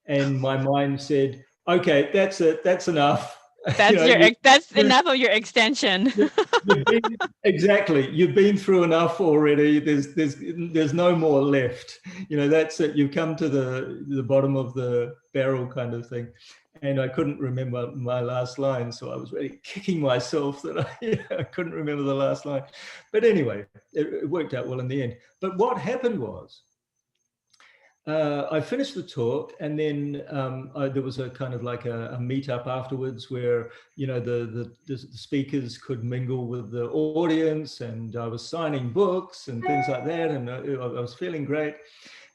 and my mind said, okay, that's it, that's enough. That's enough of your extension. Exactly. You've been through enough already. There's no more left. That's it. You've come to the bottom of the barrel kind of thing. And I couldn't remember my last line, so I was really kicking myself that I couldn't remember the last line. But anyway, it worked out well in the end. But what happened was, I finished the talk, and then there was a kind of like a meetup afterwards where the speakers could mingle with the audience, and I was signing books and things like that, and I was feeling great.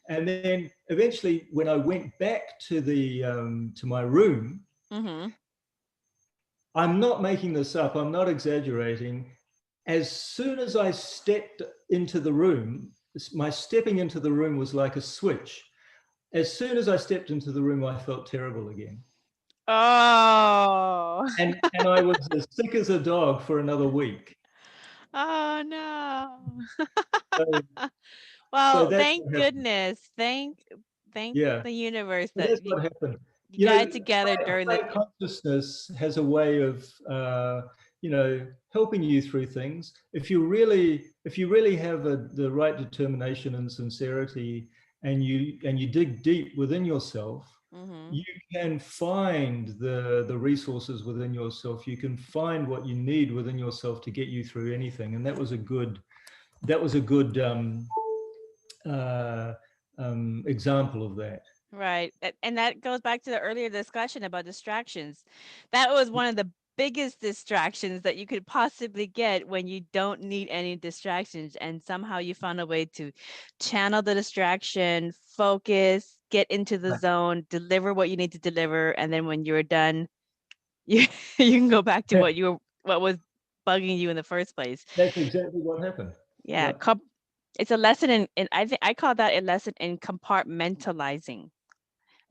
And then eventually, when I went back to to my room, Mm-hmm. I'm not making this up, I'm not exaggerating. As soon as I stepped into the room, my stepping into the room was like a switch. As soon as I stepped into the room, I felt terrible again. Oh. And I was as sick as a dog for another week. Oh no. So Well, that's thank what happened. goodness. Thank Yeah. the universe So that that's what happened. you got it together during high the consciousness has a way of helping you through things. If you really have the right determination and sincerity, and you dig deep within yourself, Mm-hmm. you can find the resources within yourself. You can find what you need within yourself to get you through anything. And that was a good example of that. Right. And that goes back to the earlier discussion about distractions. That was one of the biggest distractions that you could possibly get when you don't need any distractions. And somehow you found a way to channel the distraction, focus, get into the zone, deliver what you need to deliver. And then when you're done, you can go back to what was bugging you in the first place. That's exactly what happened. Yeah. It's a lesson in I call that a lesson in compartmentalizing.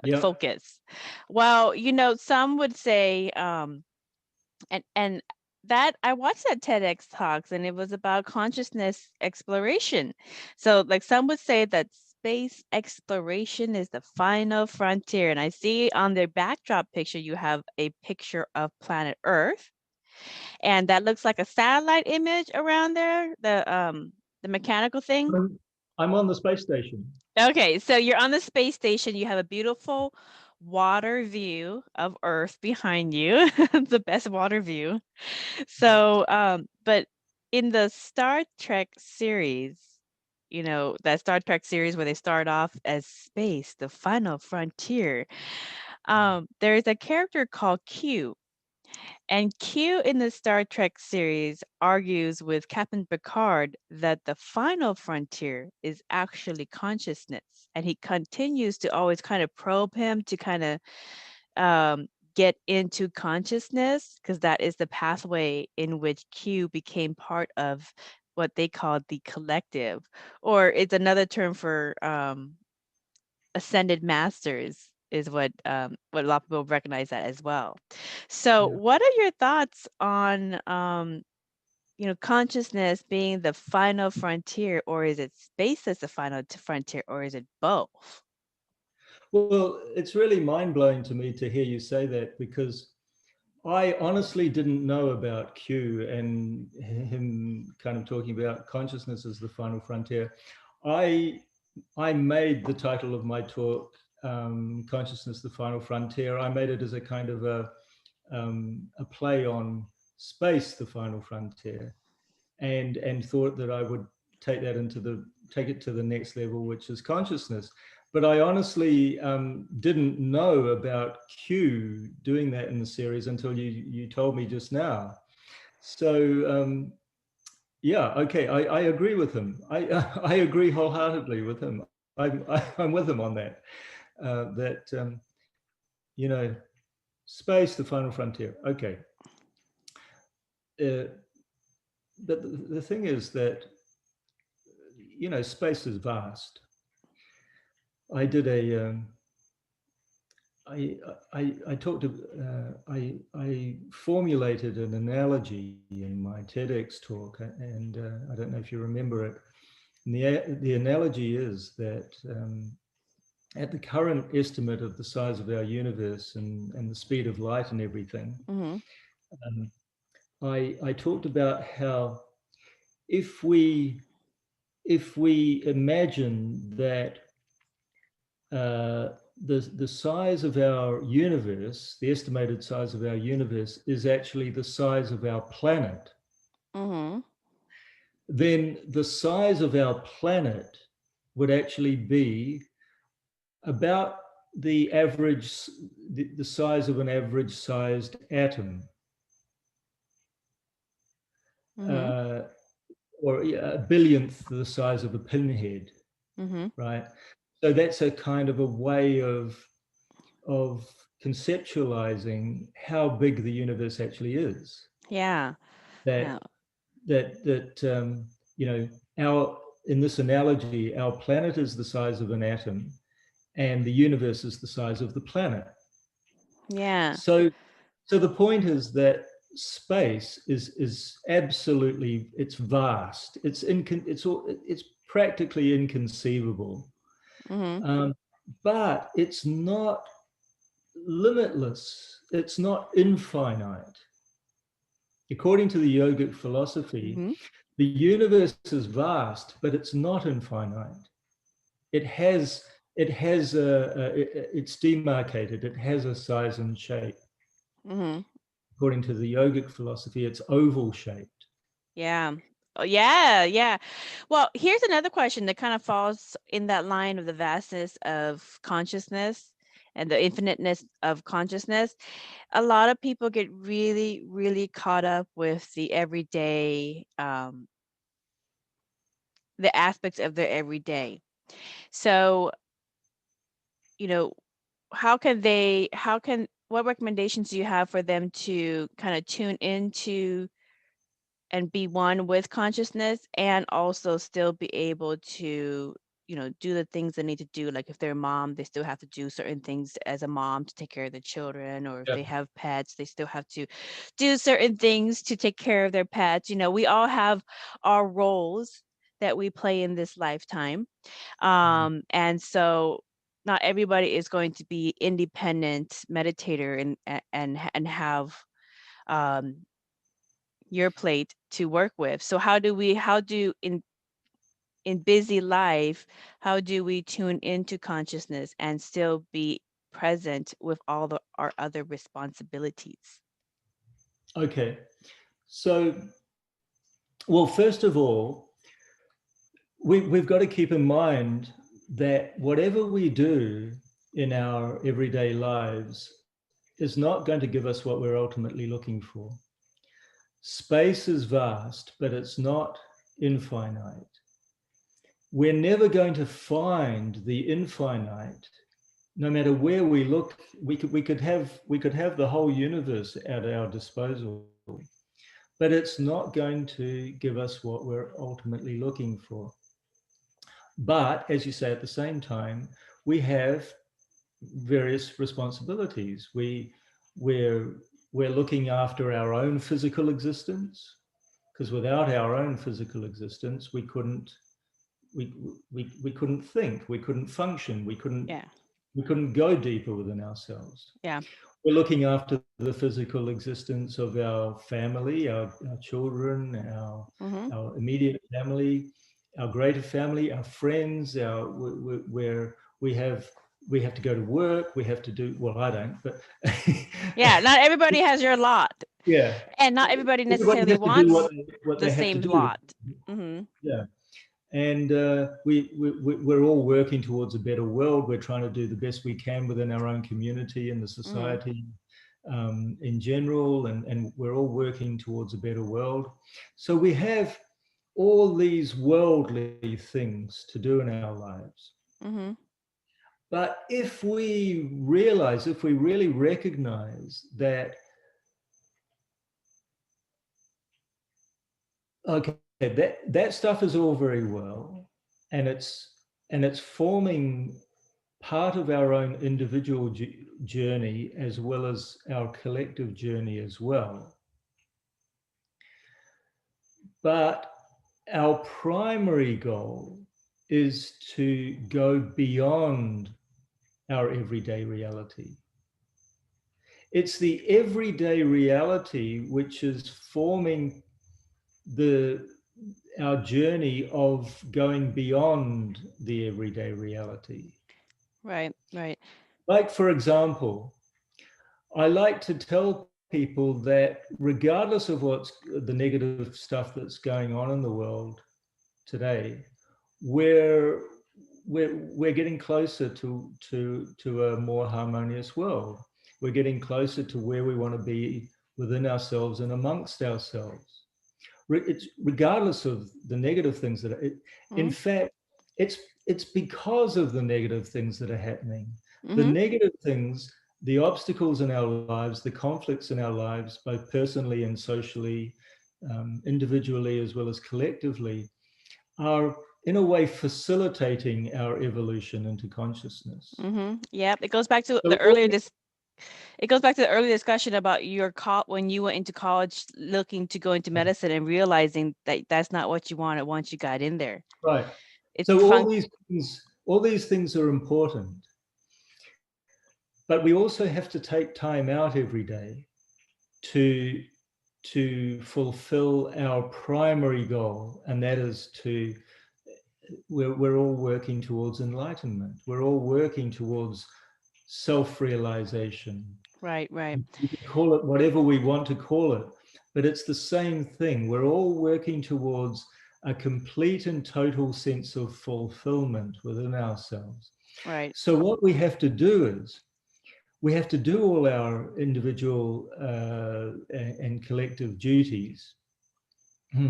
Yeah. Focus. Well, some would say, and that I watched that TEDx talks, and it was about consciousness exploration. So, like, some would say that space exploration is the final frontier. And I see on their backdrop picture, you have a picture of planet Earth, and that looks like a satellite image around there, the mechanical thing. I'm on the space station. Okay, so you're on the space station. You have a beautiful water view of Earth behind you, the best water view. So, but in the Star Trek series, that Star Trek series where they start off as space, the final frontier, there's a character called Q. And Q in the Star Trek series argues with Captain Picard that the final frontier is actually consciousness. And he continues to always kind of probe him to kind of get into consciousness, because that is the pathway in which Q became part of what they call the collective, or it's another term for ascended masters, is what a lot of people recognize that as well. So what are your thoughts on consciousness being the final frontier, or is it space that's the final frontier, or is it both? Well, it's really mind-blowing to me to hear you say that, because I honestly didn't know about Q and him kind of talking about consciousness as the final frontier. I made the title of my talk, Consciousness, the Final Frontier. I made it as a kind of a play on space, the final frontier, and thought that I would take it to the next level, which is consciousness. But I honestly didn't know about Q doing that in the series until you told me just now. So yeah, okay, I agree with him. I agree wholeheartedly with him. I'm with him on that. Space, the final frontier. Okay. But the thing is that you know, space is vast. I did a, I talked to, I formulated an analogy in my TEDx talk, and I don't know if you remember it. And the analogy is that at the current estimate of the size of our universe and the speed of light and everything, I talked about how if we imagine that the size of our universe, the estimated size of our universe, is actually the size of our planet, then the size of our planet would actually be about the average, the size of an average sized atom. Or a billionth the size of a pinhead, right? So that's a kind of a way of conceptualizing how big the universe actually is. Yeah. That you know, in this analogy, our planet is the size of an atom, and the universe is the size of the planet. Yeah. So the point is that space is absolutely, it's vast. It's practically inconceivable, but it's not limitless. It's not infinite. According to the yogic philosophy, the universe is vast, but it's not infinite. It's demarcated. It has a size and shape. According to the yogic philosophy, it's oval shaped. Yeah. Oh, yeah. Well, here's another question that kind of falls in that line of the vastness of consciousness and the infiniteness of consciousness. A lot of people get really, really caught up with the everyday, the aspects of their everyday. So, you know, what recommendations do you have for them to kind of tune into and be one with consciousness, and also still be able to, you know, do the things they need to do? Like if they're a mom, they still have to do certain things as a mom to take care of the children, or if they have pets, they still have to do certain things to take care of their pets. You know, we all have our roles that we play in this lifetime. And so not everybody is going to be independent meditator and have your plate to work with. So how do in busy life, how do we tune into consciousness and still be present with all our other responsibilities? Okay, so, well, first of all, we've got to keep in mind that whatever we do in our everyday lives is not going to give us what we're ultimately looking for. Space is vast, but it's not infinite. We're never going to find the infinite. No matter where we look, we could have the whole universe at our disposal, but it's not going to give us what we're ultimately looking for. But as you say, at the same time, we have various responsibilities. We're looking after our own physical existence, because without our own physical existence, we couldn't think, we couldn't function, we couldn't go deeper within ourselves. Yeah. We're looking after the physical existence of our family, our children, our immediate family, our greater family, our friends, where we have to go to work, we have to do, well, I don't, but yeah, not everybody has your lot. Yeah. And not everybody necessarily wants what the they have same to do. lot. Yeah. And we're all working towards a better world. We're trying to do the best we can within our own community and the society in general, and we're all working towards a better world. So we have all these worldly things to do in our lives. But if we really recognize that, okay, that stuff is all very well, it's forming part of our own individual journey as well as our collective journey as well. But our primary goal is to go beyond our everyday reality. It's the everyday reality which is forming our journey of going beyond the everyday reality. Right, right. Like, for example, I like to tell people that regardless of what's the negative stuff that's going on in the world today, we're getting closer to a more harmonious world. We're getting closer to where we want to be within ourselves and amongst ourselves. It's regardless of the negative things that are, in fact, it's because of the negative things that are happening. The negative things, the obstacles in our lives, the conflicts in our lives, both personally and socially, individually as well as collectively, are in a way facilitating our evolution into consciousness. Yeah, it goes back to the earlier discussion about when you went into college looking to go into medicine and realizing that that's not what you wanted once you got in there. Right. It's so all these things are important. But we also have to take time out every day to fulfill our primary goal, and that is we're all working towards enlightenment. We're all working towards self-realization. Right. We can call it whatever we want to call it, but it's the same thing. We're all working towards a complete and total sense of fulfillment within ourselves. Right. So what we have to do is we have to do all our individual and collective duties.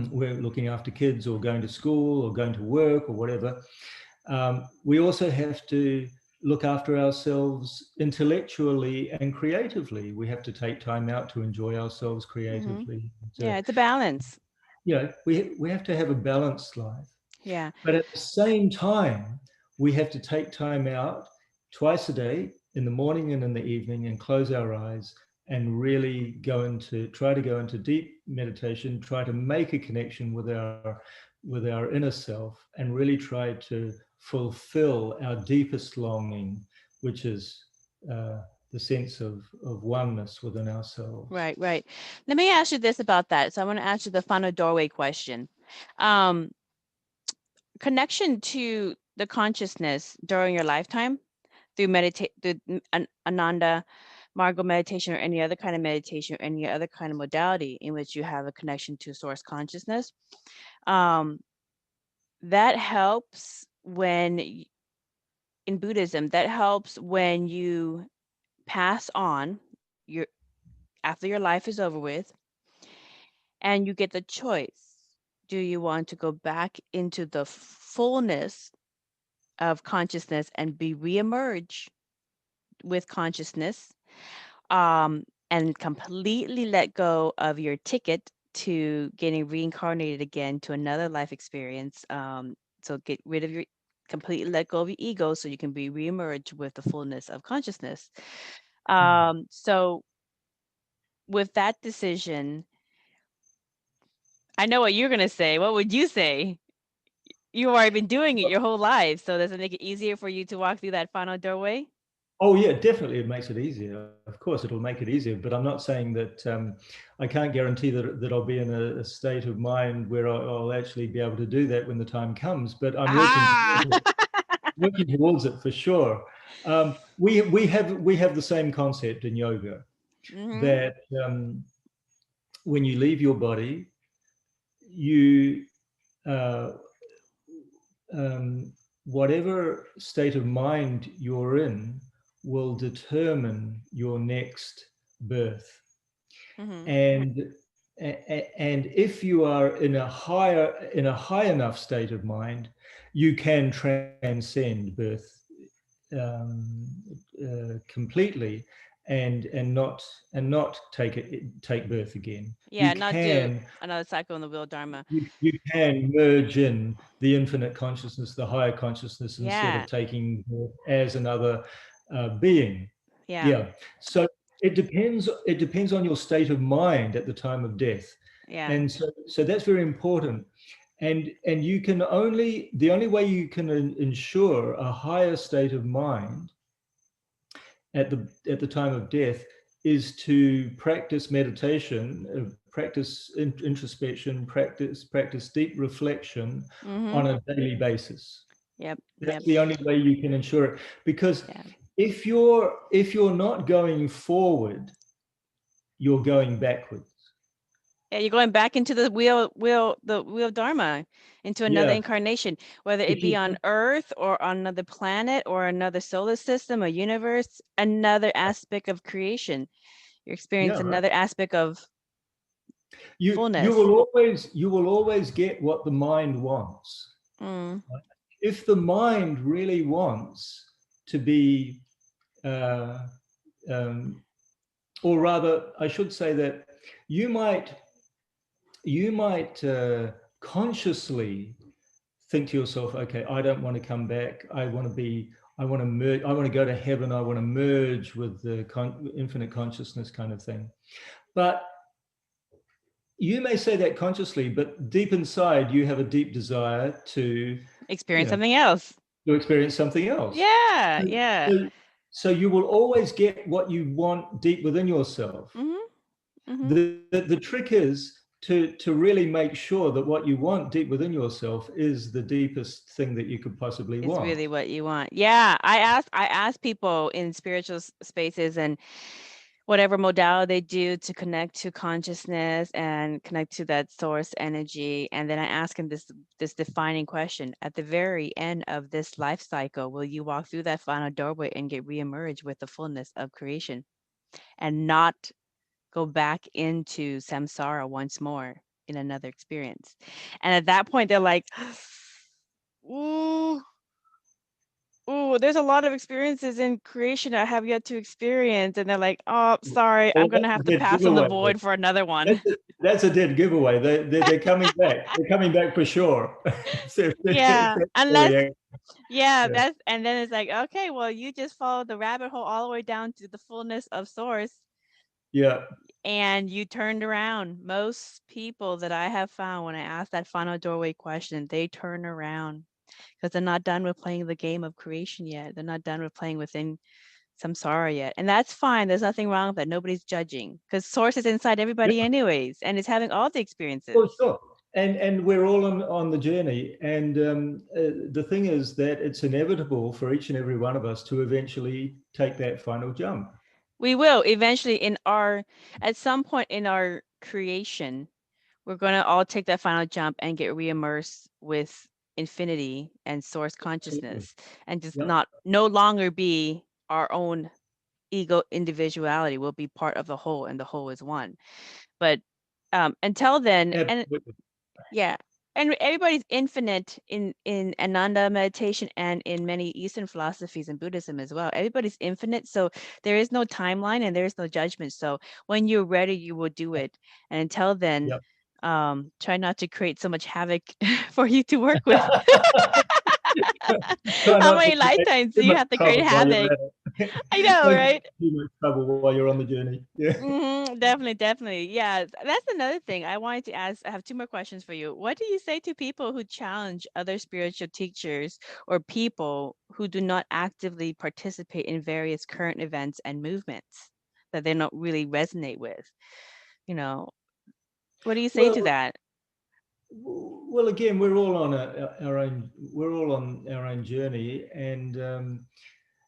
We're looking after kids or going to school or going to work or whatever. We also have to look after ourselves intellectually and creatively. We have to take time out to enjoy ourselves creatively. Yeah, it's a balance. We have to have a balanced life. Yeah. But at the same time, we have to take time out twice a day, in the morning and in the evening, and close our eyes and really try to go into deep meditation, try to make a connection with our inner self, and really try to fulfill our deepest longing, which is the sense of oneness within ourselves. Right. Let me ask you this about that. So I want to ask you the final doorway question. Connection to the consciousness during your lifetime through Ananda Margo Meditation or any other kind of meditation or any other kind of modality in which you have a connection to source consciousness. That helps in Buddhism, that helps when you pass on after your life is over with, and you get the choice. Do you want to go back into the fullness of consciousness and be reemerge with consciousness, and completely let go of your ticket to getting reincarnated again to another life experience? So get rid of completely let go of your ego so you can be reemerged with the fullness of consciousness. So with that decision, I know what you're going to say. What would you say? You've already been doing it your whole life. So does it make it easier for you to walk through that final doorway? Oh yeah, definitely it makes it easier. Of course, it'll make it easier, but I'm not saying that I can't guarantee that I'll be in a state of mind where I'll actually be able to do that when the time comes, but I'm working towards it for sure. We have the same concept in yoga, that when you leave your body, you whatever state of mind you're in will determine your next birth. And if you are in a high enough state of mind, you can transcend birth completely and not take birth again. Yeah, You not do can another cycle in the wheel dharma. you can merge in the infinite consciousness, the higher consciousness, instead Yeah. of taking birth as another being. Yeah. Yeah. So it depends on your state of mind at the time of death. Yeah. And so that's very important. And you can the only way you can ensure a higher state of mind at the time of death is to practice meditation, practice introspection, practice deep reflection on a daily basis. Yep. That's the only way you can ensure it. Because Yeah. if you're not going forward, you're going backwards. Yeah, you're going back into the wheel dharma, into another Yeah. incarnation, whether it be on Earth or on another planet or another solar system or universe, another aspect of creation. You experience another aspect of fullness. You will always get what the mind wants. If the mind really wants to be, or rather, I should say that you might consciously think to yourself, okay, I don't want to come back. I want to merge. I want to go to heaven. I want to merge with the infinite consciousness kind of thing. But you may say that consciously, but deep inside, you have a deep desire to experience something else. To experience something else. Yeah, yeah. So you will always get what you want deep within yourself. The trick is to really make sure that what you want deep within yourself is the deepest thing that you could possibly want. It's really what you want. Yeah, I ask people in spiritual spaces and whatever modality they do to connect to consciousness and connect to that source energy. And then I ask them this defining question: at the very end of this life cycle, will you walk through that final doorway and get reemerged with the fullness of creation and not go back into samsara once more in another experience? And at that point, they're like, ooh, there's a lot of experiences in creation I have yet to experience. And they're like, oh, sorry, I'm going to have to pass on the void for another one. That's a dead giveaway. They're coming back. They're coming back for sure. Yeah, unless, that's, and then it's like, okay, well, you just followed the rabbit hole all the way down to the fullness of source. Yeah. And you turned around. Most people that I have found when I ask that final doorway question, they turn around because they're not done with playing the game of creation yet. They're not done with playing within samsara yet. And that's fine. There's nothing wrong with that. Nobody's judging because source is inside everybody anyways, and it's having all the experiences. Oh, sure. And we're all on the journey. And the thing is that it's inevitable for each and every one of us to eventually take that final jump. We will eventually at some point in our creation, we're going to all take that final jump and get reimmersed with infinity and source consciousness. And just no longer be our own ego individuality. We'll be part of the whole, and the whole is one. But until then, and everybody's infinite in Ananda meditation and in many Eastern philosophies and Buddhism as well. Everybody's infinite, so there is no timeline and there is no judgment. So when you're ready, you will do it. And until then, try not to create so much havoc for you to work with. How many lifetimes do you have to create havoc? I know, right? Too much trouble while you're on the journey. Yeah. Definitely. Yeah, that's another thing I wanted to ask. I have two more questions for you. What do you say to people who challenge other spiritual teachers or people who do not actively participate in various current events and movements that they don't really resonate with? What do you say to that? Well, again, we're all on our own journey, and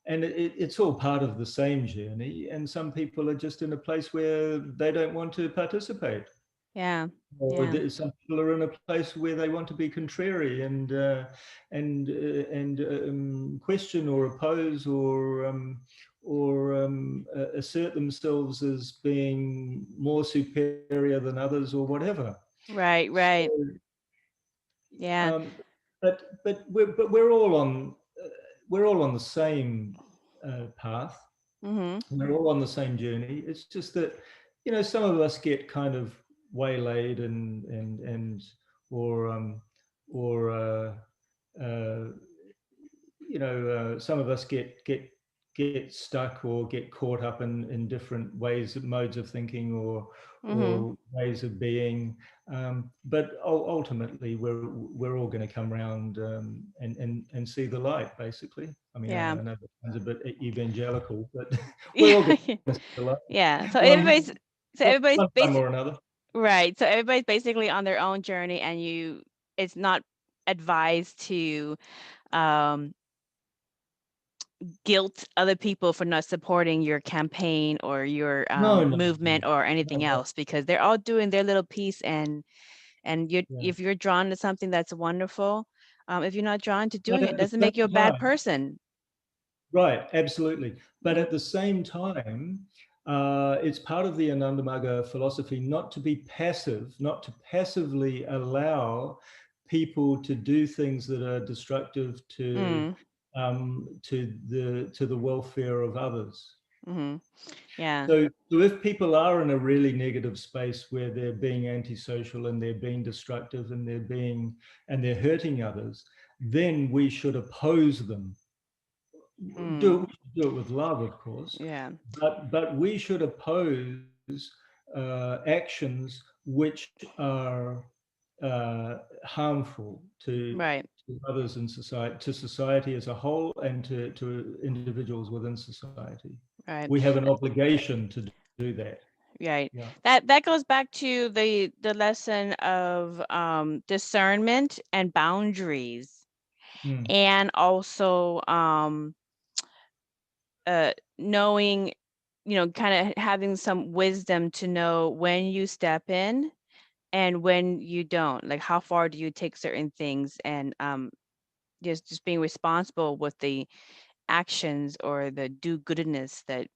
it's all part of the same journey. And some people are just in a place where they don't want to participate. Yeah. Some people are in a place where they want to be contrary and question or oppose or assert themselves as being more superior than others or whatever. Right. So, yeah. But we're all on the same path. We're all on the same journey. It's just that, you know, some of us get kind of waylaid you know, some of us get stuck or get caught up in different ways, modes of thinking, or ways of being. But ultimately, we're all going to come around and see the light. Basically, I mean, I know that sounds a bit evangelical, but we're all going to see the light. Yeah. So everybody's one time or another. Right. So everybody's basically on their own journey, and it's not advised to guilt other people for not supporting your campaign or your movement or anything else, because they're all doing their little piece, and if you're drawn to something, that's wonderful. If you're not drawn to doing it, doesn't make you a bad person. Right, absolutely. But at the same time, it's part of the Ananda Marga philosophy not to be passive, not to passively allow people to do things that are destructive to the welfare of others. Yeah. So if people are in a really negative space where they're being antisocial and they're being destructive and they're hurting others, then we should oppose them. Do it with love, of course. Yeah. But we should oppose actions which are harmful to others in society, to society as a whole, and to individuals within society. Right. We have an obligation to do that. Right. Yeah. That goes back to the lesson of discernment and boundaries, and also knowing, kind of having some wisdom to know when you step in and when you don't. Like, how far do you take certain things, and just being responsible with the actions or the do-goodness that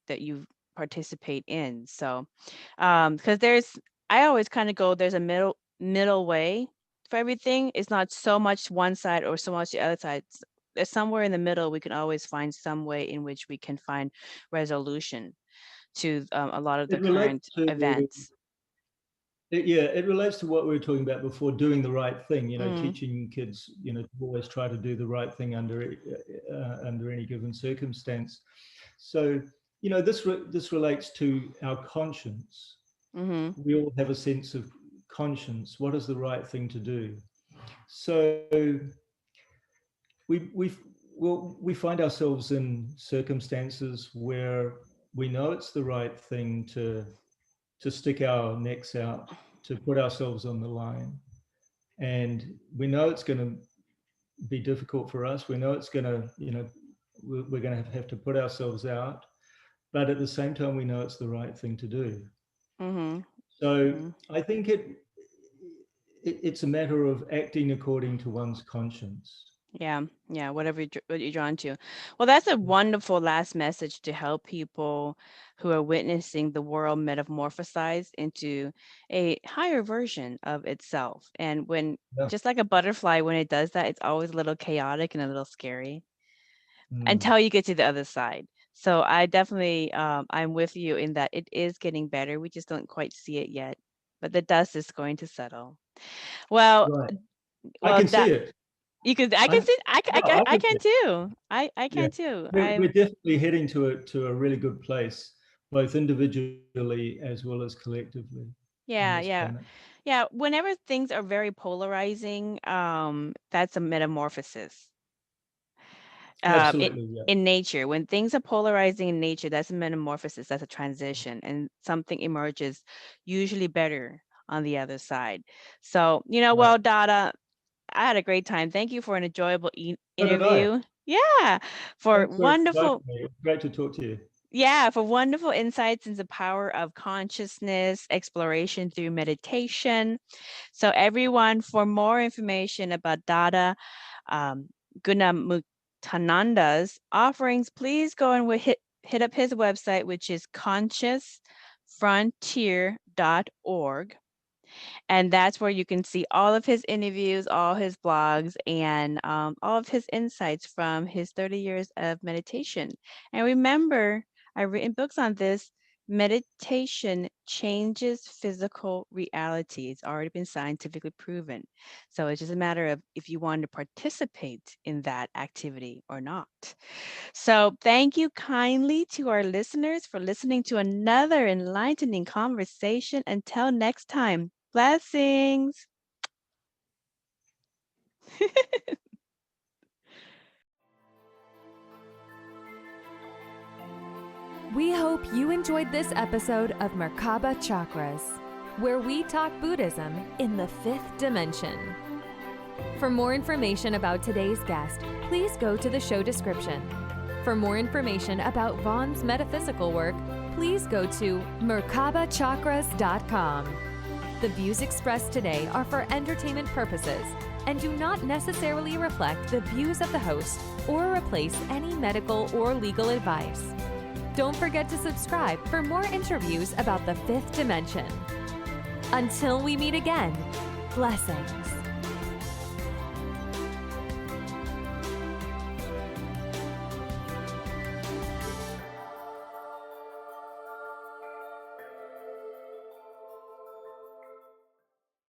you participate in. So because I always kind of go, there's a middle way for everything. It's not so much one side or so much the other side. There's somewhere in the middle. We can always find some way in which we can find resolution to a lot of the current events. It relates to what we were talking about before, doing the right thing, teaching kids, to always try to do the right thing under any given circumstance. So, this relates to our conscience. We all have a sense of conscience. What is the right thing to do? So we find ourselves in circumstances where we know it's the right thing to stick our necks out, to put ourselves on the line. And we know it's going to be difficult for us. We know it's going to, we're going to have to put ourselves out. But at the same time, we know it's the right thing to do. So I think it's a matter of acting according to one's conscience. Yeah, whatever you're drawn to. Well, that's a wonderful last message to help people who are witnessing the world metamorphosize into a higher version of itself. And just like a butterfly, when it does that, it's always a little chaotic and a little scary until you get to the other side. So I definitely, I'm with you in that it is getting better. We just don't quite see it yet, but the dust is going to settle. Well, I can see it. You could. I can see. I can too. I can too. We're definitely heading to a really good place, both individually as well as collectively. Yeah. Whenever things are very polarizing, that's a metamorphosis. Absolutely, in nature, when things are polarizing in nature, that's a metamorphosis. That's a transition, and something emerges, usually better on the other side. So, well, Dada, I had a great time. Thank you for an enjoyable interview. Yeah, for wonderful. Great to talk to you. Yeah, for wonderful insights into the power of consciousness, exploration through meditation. So everyone, for more information about Dada Gunamuktananda's offerings, please go and hit up his website, which is consciousfrontier.org. And that's where you can see all of his interviews, all his blogs, and all of his insights from his 30 years of meditation. And remember, I've written books on this. Meditation changes physical reality. It's already been scientifically proven. So it's just a matter of if you want to participate in that activity or not. So thank you kindly to our listeners for listening to another enlightening conversation. Until next time, blessings. We hope you enjoyed this episode of Merkaba Chakras, where we talk Buddhism in the 5th dimension. For more information about today's guest, please go to the show description. For more information about Vaughn's metaphysical work, please go to merkabachakras.com. The views expressed today are for entertainment purposes and do not necessarily reflect the views of the host or replace any medical or legal advice. Don't forget to subscribe for more interviews about the 5th dimension. Until we meet again, blessings.